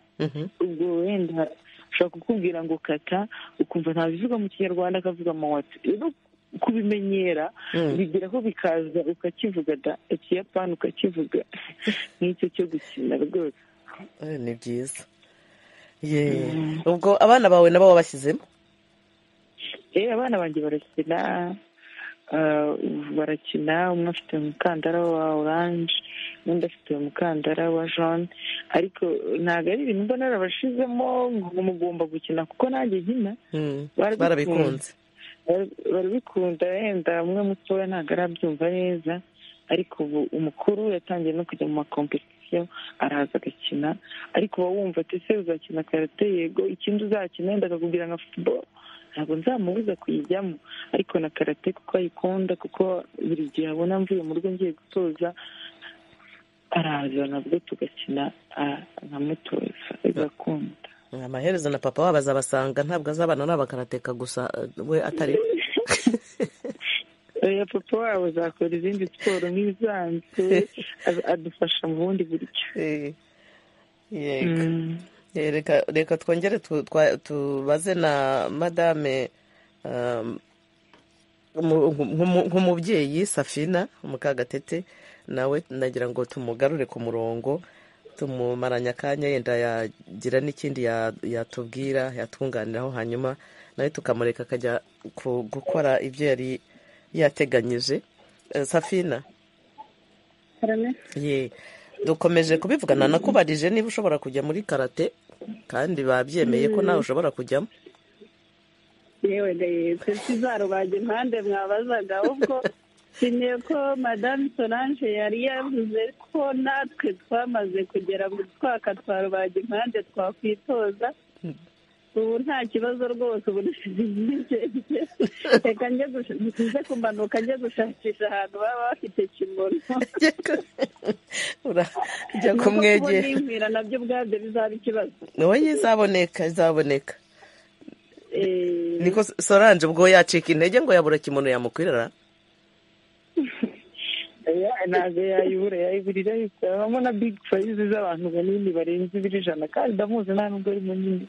Ubwo wenda ushobora kukubwira ngo kata ukumva ntabivuga mu Kinyarwanda, akavuga amawati. Rero kubimenyera bigeraho bikaza ukakivuga da Ikiyapani ukakivuga nk'icyo cyo gukina rwose. Ni byiza. Ubwo abana bawe nabo wabashyizemo? Abana banjye barakina, umwe afite umukandara wa oranje n'undi afite umukandara wa jaune, ariko ntabwo ari ibintu mbona narabashizemo ngo mugomba gukina kuko nanjye nkina. Barabikunze, barabikunda. Wenda umwe mutoya ntabwo arabyumva neza, ariko ubu umukuru yatangiye no kujya mu makompetisiyo, araza agakina. Ariko uba wumva ati ese uzakina karate? Yego. Ikindi uzakina wenda akakubwira nka football, ntabwo nzamubuza kuyijyamo, ariko na karate kuko ayikunda, kuko buri gihe abona mvuye mu rugo ngiye gutoza araza nabwo tugakina nkamutoza, bigakunda. Amaherezo na papa wabo azabasanga, ntabwo azabana n'abakarateka gusa we atari papa wabo azakora izindi siporo nk'ibisanzwe, adufasha mu bundi buryo. Reka twongere tubaze na madame nk'umubyeyi Safina Mukagatete, nawe nagira ngo tumugarure ku murongo, tumumaranye akanya, yenda yagira n'ikindi yatubwira, yatunganiraho, hanyuma nawe tukamureka akajya gukora ibyo yari yateganyije. Safina, dukomeje kubivugana, nakubarije niba ushobora kujya muri karate, kandi babyemeye ko nawe ushobora kujyamo. yewe tuzarubaga impande mwabazaga, ahubwo nshimiye ko Madame Solange yari yavuze ko natwe twamaze kugera mu twaka twa rubaga impande twakwitoza. Ubu nta kibazo rwose, ubu dusize impungenge. Reka njye kumanuka njye gushakisha ahantu baba bafite kimono, urajya kumwegera. N'inkwira nabyo ubwabyo bizaba ikibazo. Wowe izaboneka. Niko Solange ubwo yacika intege ngo yabura kimono yamukwirara? Ntabwo yayiburira, habamo na big prize z'abantu banini barenze 100, kandi ndamuzi nta nubwo ari munini,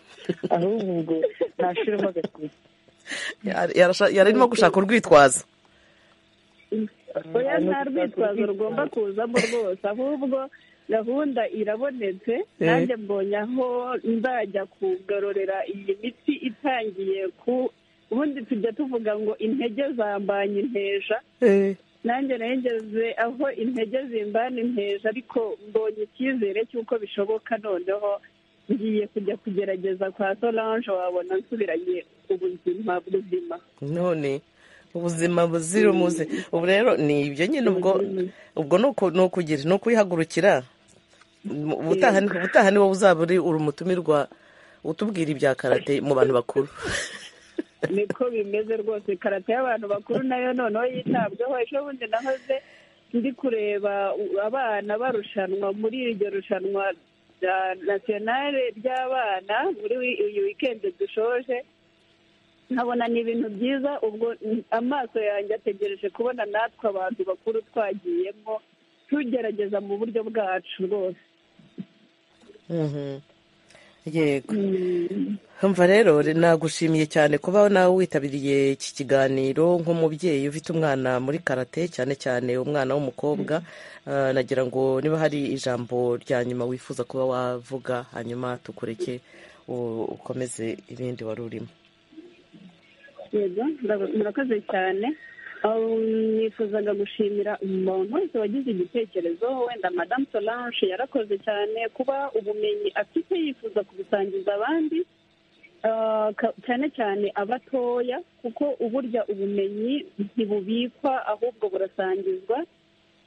ahubwo ubwo nashiramo agatuza. Yari arimo gushaka urwitwazo. Oya, nta rwitwazo rugomba kuzamo rwose, ahubwo gahunda irabonetse. Nanjye mbonye aho nzajya kugarurira iyi miti itangiye ubundi tujya tuvuga ngo intege zambanye inteja. Nanjye nageze aho intege zimbana inteja, ariko mbonye icyizere cy'uko bishoboka. Noneho ngiye kujya kugerageza kwa Solange, wabona nsubiranye ubuzima buzima. None ubuzima buzira umuze. Ubu rero ni ibyo nyine, ubwo ni ukuyihagurukira. Ubutaha ni wowe uzaba uri umutumirwa utubwira ibya karate mu bantu bakuru. Niko bimeze rwose, karate y'abantu bakuru nayo noneho yitabweho. Ejo bundi nahoze ndi kureba abana barushanwa muri iryo rushanwa rya nasiyonale ry'abana muri iyi wikendi dushoje, nkabona ni ibintu byiza. Ubwo amaso yanjye ategereje kubona natwe abantu bakuru twagiyemo, tugerageza mu buryo bwacu rwose. Yego. Umva rero nagushimiye cyane kuba nawe witabiriye iki kiganiro nk'umubyeyi ufite umwana muri karate, cyane cyane umwana w'umukobwa. Nagira ngo niba hari ijambo rya nyuma wifuza kuba wavuga, hanyuma tukureke ukomeze ibindi wari urimo. Yego, murakoze cyane. Nifuzaga gushimira umuntu wese wagize igitekerezo. Wenda Madame Solange yarakoze cyane kuba ubumenyi afite yifuza kubusangiza abandi, cyane cyane abatoya, kuko uburya ubumenyi ntibubikwa ahubwo burasangizwa,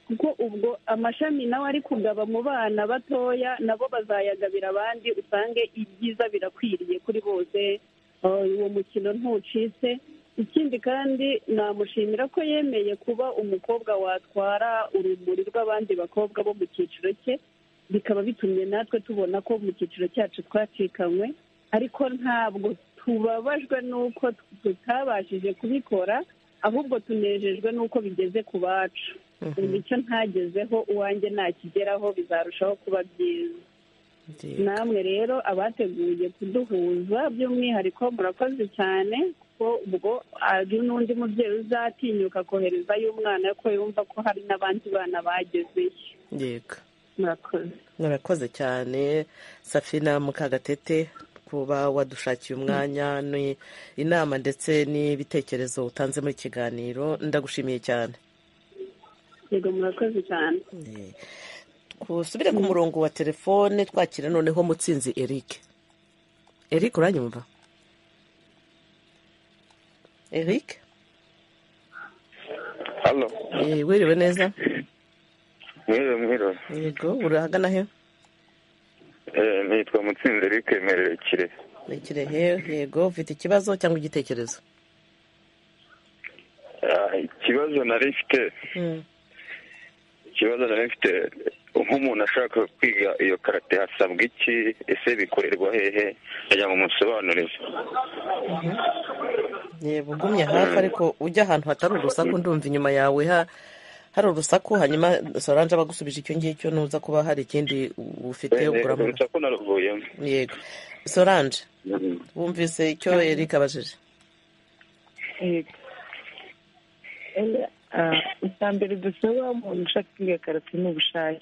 kuko ubwo amashami nawe ari kugaba mu bana batoya nabo bazayagabira abandi, usange ibyiza birakwiriye kuri bose. Uwo mukino ntucitse. ikindi kandi namushimira ko yemeye kuba umukobwa watwara urumuri rw'abandi bakobwa bo mu cyiciro cye, bikaba bitumye natwe tubona ko mu cyiciro cyacu twacikanywe, ariko ntabwo tubabajwe n'uko tutabashije kubikora, ahubwo tunejejwe n'uko bigeze ku bacu. icyo ntagezeho uwanjye nakigeraho bizarushaho kuba byiza. namwe rero abateguye kuduhuza by'umwihariko murakoze cyane, kuko ubwo hari n'undi mubyeyi uzatinyuka koherezayo umwana ko yumva ko hari n'abandi bana bagezeyo. yego murakoze cyane Safina Mukagatete kuba wadushakiye umwanya inama ndetse n'ibitekerezo utanze muri kiganiro, ndagushimiye cyane. yego murakoze cyane. kusubire ku murongo wa telefone twakira noneho Mutsinzi Eric. Eric uranyumva? Eric? Halo. Wiriwe neza? Mwiriwe. Yego, urahagana he? Nitwa Mutsinzi Eric Merere Kirehe. Kirehe, yego, ufite ikibazo cyangwa igitekerezo? Ikibazo nari mfite nk'umuntu ashaka kwiga iyo karate hasabwa iki, ese bikorerwa hehe, kugira ngo musobanurire. yego ugumye hafi ariko ujya ahantu hatari urusaku, ndumva inyuma yawe hari urusaku, hanyuma Solange abagusubije icyo ngicyo nuza kuba hari ikindi ufite uguramo. urusaku naruvuyemo. yego Solange wumvise icyo Eric abajije? icya mbere dusaba umuntu ushaka kwiga karate ni ubushake,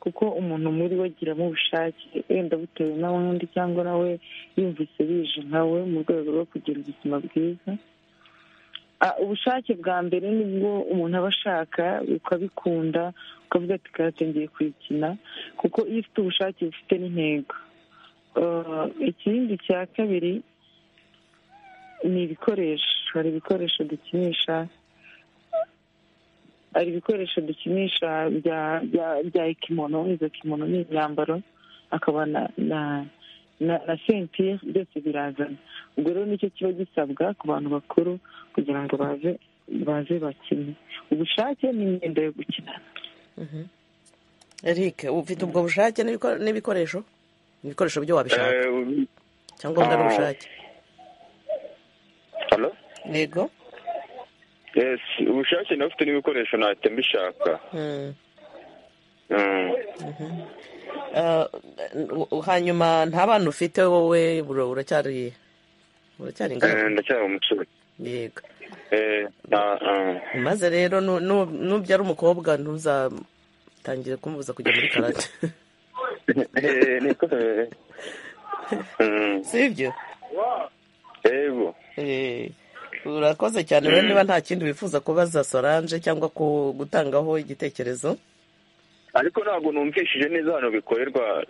kuko umuntu muri we agiramo ubushake, wenda butewe n'abandi cyangwa nawe yumvise bije nkawe mu rwego rwo kugira ubuzima bwiza. ubushake bwa mbere nibwo umuntu aba ashaka ukabikunda, ukavuga ati karate ngiye kuyikina, kuko iyo ufite ubushake bufite n'intego. ikindi cya kabiri ni ibikoresho. hari ibikoresho dukinisha, hari ibikoresho dukinisha bya ikimono. izo kimono ni imyambaro, akaba na sentire, byose birazana. ubwo rero nicyo kiba gisabwa ku bantu bakuru kugira ngo baze bakine. ubushake n'imyenda yo gukinana. Eric ufite ubwo bushake n'ibikoresho? ibikoresho byo wabishaka cyangwa ngo ari ubushake? Halo? yego. Yes, ubushake nafite n'ibikoresho nahita mbishaka. hanyuma nta bana ufite wowe? uracyari ingaragu? ndacyari umusore. yego. maze rero nubyara umukobwa ntuzatangire kumubuza kujya muri karate. si ibyo? yego. urakoze cyane rero. niba nta kindi wifuza kubaza Solange cyangwa gutangaho igitekerezo? ariko ntabwo numvishije neza hano bikorerwa.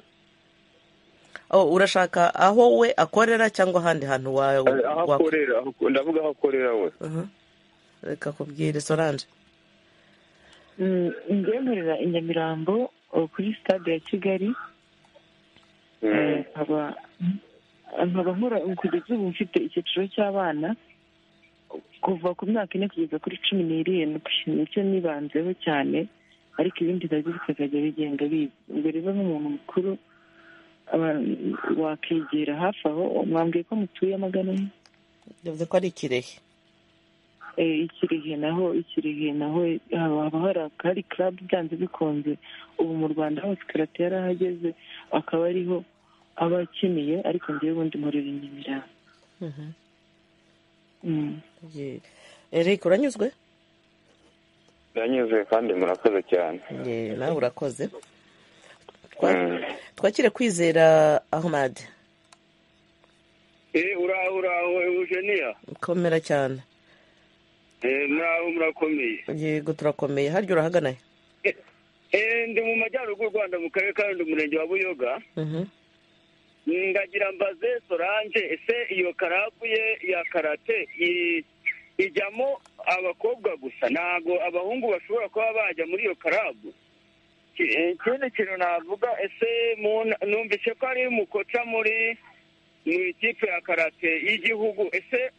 urashaka aho we akorera cyangwa ahandi hantu aho akorera? ndavuga aho akorera we. reka kubwire Solange. njyewe nkorera i Nyamirambo kuri stade ya Kigali. nkaba nkora kugeza ubu mfite icyiciro cy'abana kuva ku myaka 4 kugeza kuri 17. nicyo nibanzeho cyane, ariko ibindi nabyo bikazajya bigenda biza. ubwo rero nk'umuntu mukuru wakegera hafi aho. mwambwiye ko mutuye Magana he? yavuze ko ari Kirehe. Ikirehe naho haba hari club byanze bikunze. ubu mu Rwanda hose karate yarahageze, akaba ariho aba akiniye, ariko ngewe ubundi nkorera i Nyamirambo. Eric uranyuzwe? ndanyuzwe kandi murakoze cyane. nawe urakoze. twakire Kwizera Ahmad. uraho Eugenia? komera cyane. murakomeye? yego turakomeye. harya urahagana he? ndi mu majyaruguru y'u Rwanda, mu karere ka Rulindo, umurenge wa Buyoga. ndagira mbaze Solange, ese iyo karabu ye ya karate ijyamo abakobwa gusa, ntabwo abahungu bashobora kuba bajya muri iyo karabu? ikindi kintu navuga, ese numvise ko ari umukoca muri ikipe ya karate y'igihugu, ese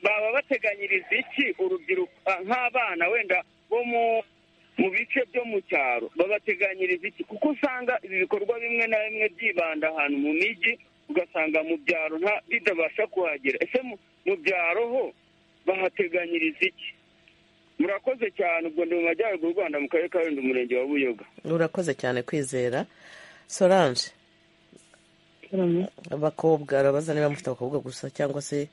baba bateganyiriza iki urubyiruko nk'abana wenda bo mu bice byo mu cyaro babateganyiriza iki? kuko usanga ibi bikorwa bimwe na bimwe byibanda ahantu mu mijyi, ugasanga mu byaro bidabasha kuhagera. ese mu byaro ho bahateganyiriza iki? murakoze cyane. ubwo ndi mu majyaruguru y'u Rwanda, mu karere ka Rulindo, umurenge wa Buyoga. urakoze cyane Kwizera. Solange, abakobwa arabaza niba mufite abakobwa gusa cyangwa se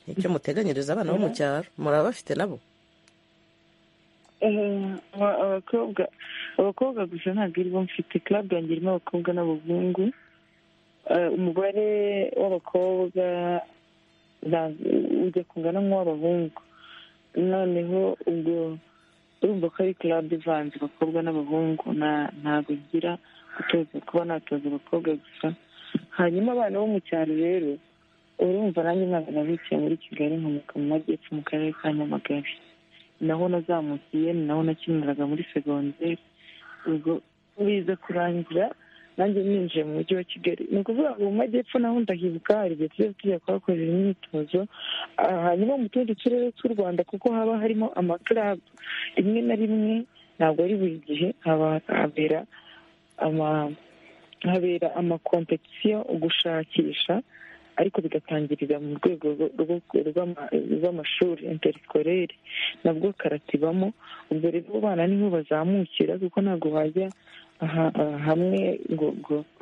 icyo muteganyiriza abana bo mu cyaro muraba bafite nabo? abakobwa gusa ntabwo iribo mfite. club yanjye irimo abakobwa n'abahungu. umubare w'abakobwa ujya kungana nk'uw'abahungu. noneho ubwo urumva ko ari club ivanze abakobwa n'abahungu, ntabwo igira kuba natoza abakobwa gusa. hanyuma abana bo mu cyaro rero urumva nanjye ntabwo nabicaye muri Kigali, nkomoka mu majyepfo mu karere ka Nyamagabe, naho nazamukiye, ni naho nakiniraga muri segonderi. ubwo biza kurangira nanjye ninjiye mu mujyi wa Kigali. ni ukuvuga ngo mu majyepfo naho ndahibuka hari igihe tujya kuhakorera imyitozo. hanyuma mu tundi turere tw'u Rwanda kuko haba harimo amakarabu rimwe na rimwe, ntabwo ari buri gihe, habera amakompetisiyo gushakisha, ariko bigatangirira mu rwego rw'amashuri interikorere, nabwo karate ibamo. ubwo rero abo bana niho bazamukira, kuko ntabwo bajya hamwe ngo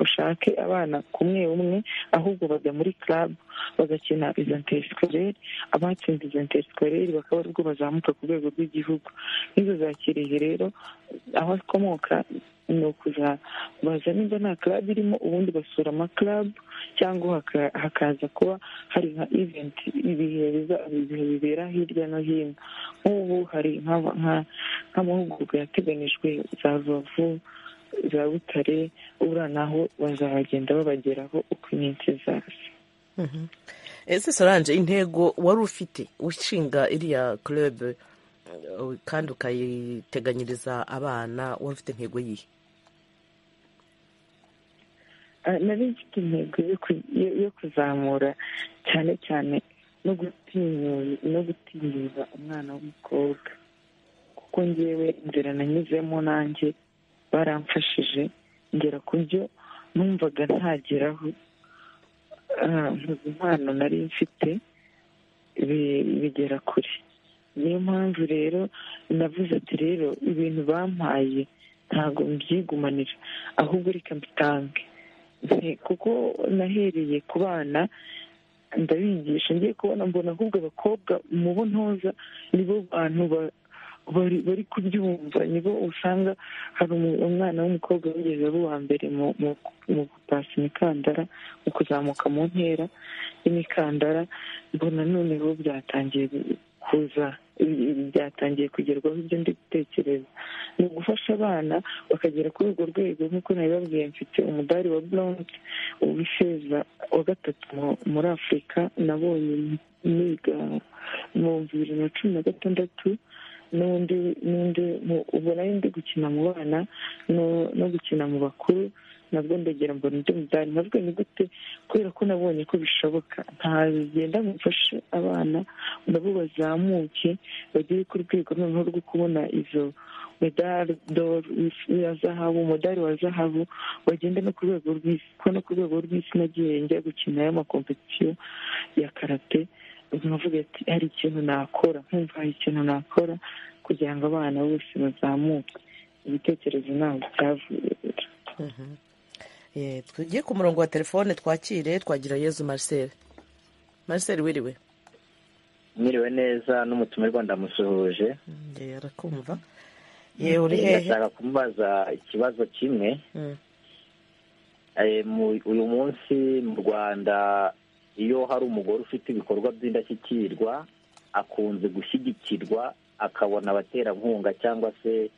ushake abana kumwe umwe, ahubwo bajya muri club bagakina izo interikorere. abatsinze izo interikorere bakaba aribwo bazamuka ku rwego rw'igihugu. nk'izo za Kirehe rero aho akomoka ni ukuzabaza nimba nta club irimo, ubundi basura amaclub, cyangwa hakaza kuba hari nka event, ibihe bibera hirya no hino. nk'ubu hari nk'amahugurwa yateganijwe za Rubavu, za Butare, ubura naho bazagenda babageraho uko iminsi izaza. ese Solange, intego wari ufite ushinga iriya club kandi ukayiteganyiriza abana, wari ufite intego yihe? nari mfite intego yo kuzamura cyane cyane no gutinyuza umwana w'umukobwa, kuko ngewe inzira nanyuzemo nanjye baramfashije ngera ku byo numvaga ntageraho. impano nari mfite bigera kure. niyo mpamvu rero navuze ati rero ibintu bampaye ntabwo mbyigumanira, ahubwo reka mbitange. kuko nahereye ku bana ndabigisha, ngiye kubona mbona ahubwo abakobwa mu bo ntoza nibo bantu bari kubyumva, nibo usanga hari umwana w'umukobwa wigeze aba uwa mbere mu gupasa imikandara, mu kuzamuka mu ntera y'imikandara. mbona noneho byatangiye kugerwaho ibyo ndi gutekereza, ni ugufasha abana bakagera kuri urwo rwego. nk'uko nabibabwiye, mfite umudari wa bronze w'ifeza wa 3 muri Afurika nabonye niga mu 2016, n'undi ubu nari ndi gukina mu bana no gukina mu bakuru, nabwo ndegera mbona undi mudari. navuga ni gute, kubera ko nabonye ko bishoboka, ntagenda mufashe abana nabo bazamuke bagere ku rwego noneho rwo kubona izo medali ya zahabu, umudari wa zahabu, bagenda no ku rwego rw'isi. kuko no ku rwego rw'isi nagiye njya gukina y'amakompetisiyo ya karate, nkavuga ati hari ikintu nakora, nkumva hari ikintu nakora kugira ngo abana bose bazamuke. ibitekerezo ntabwo byavuye. tugiye ku murongo wa telefone twakire Twagirayezu Marcel. Marcel, wiriwe? mwiriwe neza, n'umutumirwa ndamusuhuje. arakumva. uri hehe? ndashaka kumubaza ikibazo kimwe. uyu munsi mu Rwanda, iyo hari umugore ufite ibikorwa by'indashyikirwa akunze gushyigikirwa, akabona abaterankunga cyangwa se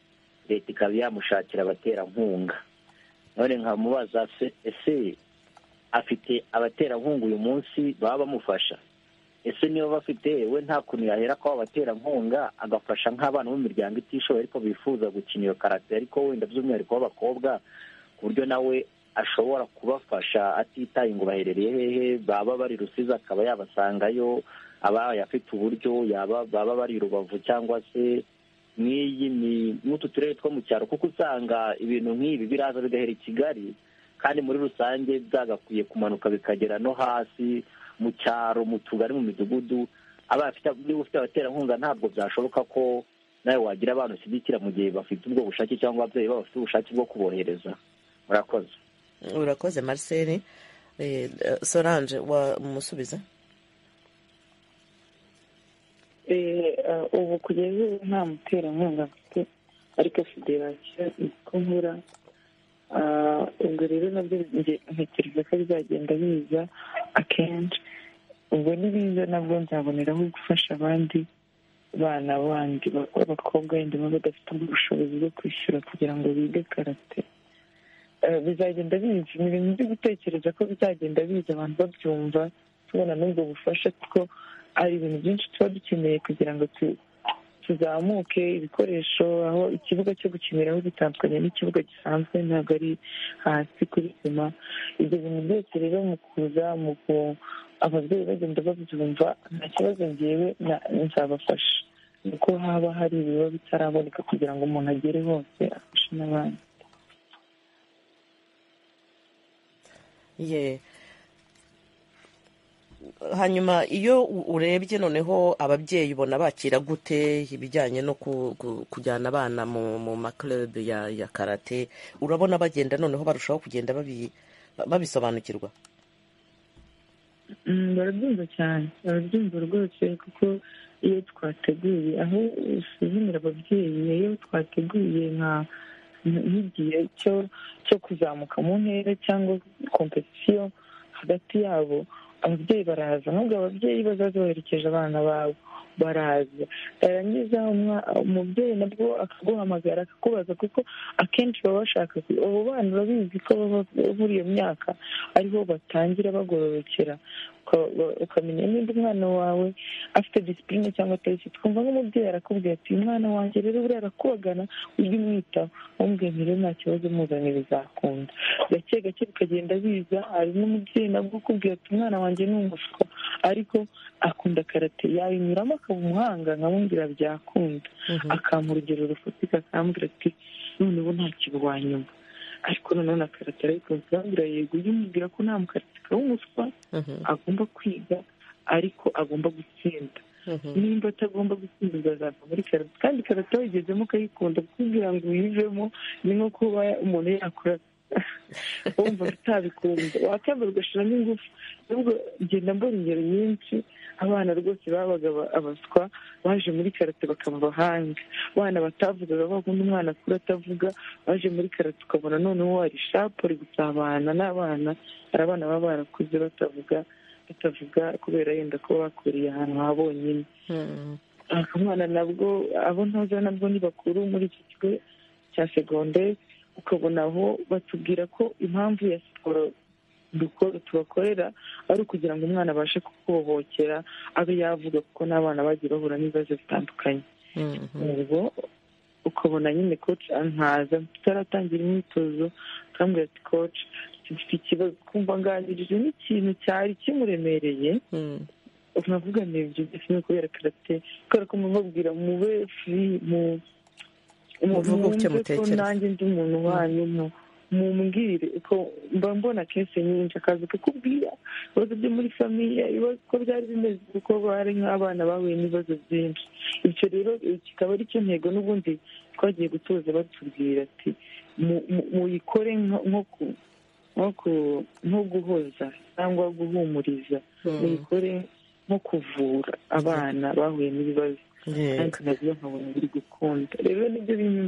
leta ikaba yamushakira abaterankunga. none nkamubaza, ese afite abaterankunga uyu munsi baba bamufasha? ese niba bafite, we nta kuntu yahera ko abaterankunga agafasha nk'abana b'imiryango itishoboye ariko bifuza gukina iyo karate, ariko wenda by'umwihariko w'abakobwa, ku buryo nawe ashobora kubafasha atitaye ngo baherereye hehe, baba bari Rusizi akaba yabasangayo, abaye afite uburyo baba bari Rubavu cyangwa se n'utu turere two mu cyaro, kuko usanga ibintu nk'ibi biraza bigahera i Kigali kandi muri rusange byagakwiye kumanuka bikagera no hasi mu cyaro, mu tugari, mu midugudu. Niba ufite abaterankunga ntabwo byashoboka ko nawe wagira abantu ushyigikira mu gihe bafite ubwo bushake cyangwa ababyeyi baba bafite ubushake bwo kubohereza. Urakoze Marcel. Solange wamusubiza? Ubu kugeza ubu nta muterankunga mfite, ariko federasiyo iko nkora. Ubwo rero nabyo ntekereza ko bizagenda biza akenshi. Ubwo nibiza nabwo nzaboneraho gufasha abandi bana bandi b'abakobwa wenda baba badafite ubushobozi bwo kwishyura kugira ngo bige karate. Bizagenda biza, ni ibintu byo gutekereza ko bizagenda biza, abantu babyumva, tubona n'ubwo bufasha, kuko ari ibintu byinshi tuba dukeneye kugira ngo tuzamuke. Ibikoresho, aho ikibuga cyo gukiniraho gitandukanye n'ikibuga gisanzwe, ntabwo ari hasi kuri sima. Ibyo bintu byose rero mu kuza ababyeyi bagenda babyumva, nta kibazo ngewe nzabafasha, nuko haba hari ibiba bitaraboneka kugira ngo umuntu agere hose afashe n'abandi. Hanyuma iyo urebye noneho ababyeyi ubona bakira gute ibijyanye no kujyana abana mu maklub ya karate? Urabona bagenda noneho barushaho kugenda babisobanukirwa? Barabyumva cyane, barabyumva rwose, kuko iyo twateguye aho usuzumira ababyeyi, iyo twateguye nk'igihe cyo kuzamuka mu ntera cyangwa kompetisiyo hagati yabo, ababyeyi baraza. Nubwo ababyeyi bazaza baherekeje abana babo, baraza. Yarangiza umubyeyi nabwo akaguhamagara akakubaza, kuko akenshi baba bashaka abo bana urabizi ko baba muri iyo myaka ariho batangira bagororokera, ukamenya niba umwana wawe afite disipurine cyangwa atayifite. Twumva nk'umubyeyi arakubwira ati umwana wanjye rero buriya arakubagana, ujye umwitaho. Umubwiye rero nta kibazo, muzanye bizakunda. Gake gake bikagenda biza. Hari n'umubyeyi nabwo ukubwira ati umwana wanjye ni umuswa ariko akunda karate, yabinyuramo akaba umuhanga, nkamubwira byakunda. Akampa urugero rufatika, akambwira ati none ubu nta kibwanyuma, ariko noneho na karate ariko nzambwira yego, ujye umubwira ko nta mukaratika w'umuswa, agomba kwiga ariko agomba gutsinda. Nimba atagomba gutsinda uzazava muri karate, kandi karate wayigezemo ukayikunda, kugira ngo uyivemo ni nko kuba umuntu yakora wumva utabikunda, wakambara ugashyiramo ingufu. Nubwo ngenda mbona ingero nyinshi, abana rwose babaga abaswa baje muri karate bakaba abahanga. Abana batavugaga, bakunda umwana akura atavuga, baje muri karate ukabona noneho ari shapu, ari gusabana n'abana. Hari abana baba barakuze batavuga kubera yenda ko bakuriye ahantu ha bonyine. Akamwana nabwo, abo ntoza nabwo ni bakuru muri iki kigo cya segonderi, ukabona aho batubwira ko impamvu ya siporo tubakorera ari ukugira ngo umwana abashe kukubohokera, abe yavuga, kuko n'abana bagiye bahura n'ibibazo bitandukanye. Ubwo ukabona nyine koci ankaza tutaratangira imyitozo, akambwira ati koci dufite ikibazo, kumva nganirije n'ikintu cyari kimuremereye. Unavuga ngo ibyo byose kubera karate, kubera ko mubabwira mube furi, mwumve ko nanjye ndi umuntu wanyu, mumbwire ko mba mbona kese nyinshi, akaza kakubwira ibibazo byo muri famiye, ko byari bimeze, kuko bari nk'abana bahuye n'ibibazo byinshi. Icyo rero kikaba ari cyo ntego n'ubundi twagiye gutoza batubwira ati muyikore nko guhoza cyangwa guhumuriza, muyikore nko kuvura abana bahuye n'ibibazo, kandi nabyo nkabona biri gukunda. Rero nibyo birimo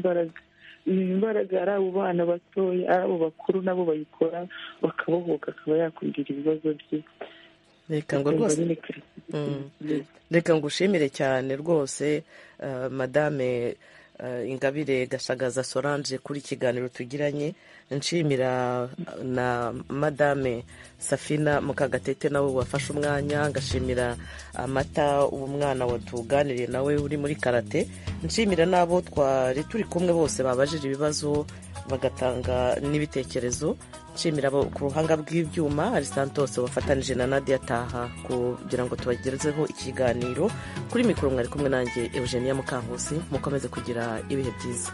imbaraga, ari abo bana batoya, ari abo bakuru nabo bayikora, bakabohoka, akaba yakwirira ibibazo bye. Reka ngushimire cyane rwose madame Ingabire Gashagaza Solange kuri ikiganiro tugiranye. Nshimira na madame Safina Mukagatete nawe wafashe umwanya, ngashimira Amata umwana watuganiriye nawe uri muri karate. Nshimira n'abo twari turi kumwe bose babajije ibibazo bagatanga n'ibitekerezo. nshimira abo ku ruhanga rw'ibyuma ari Santos wafatanije na Nadia Taha kugira ngo tubagerezeho ikiganiro. Kuri mikoro mwari kumwe nanjye Eugenia Mukankusi. Mukomeze kugira ibihe byiza.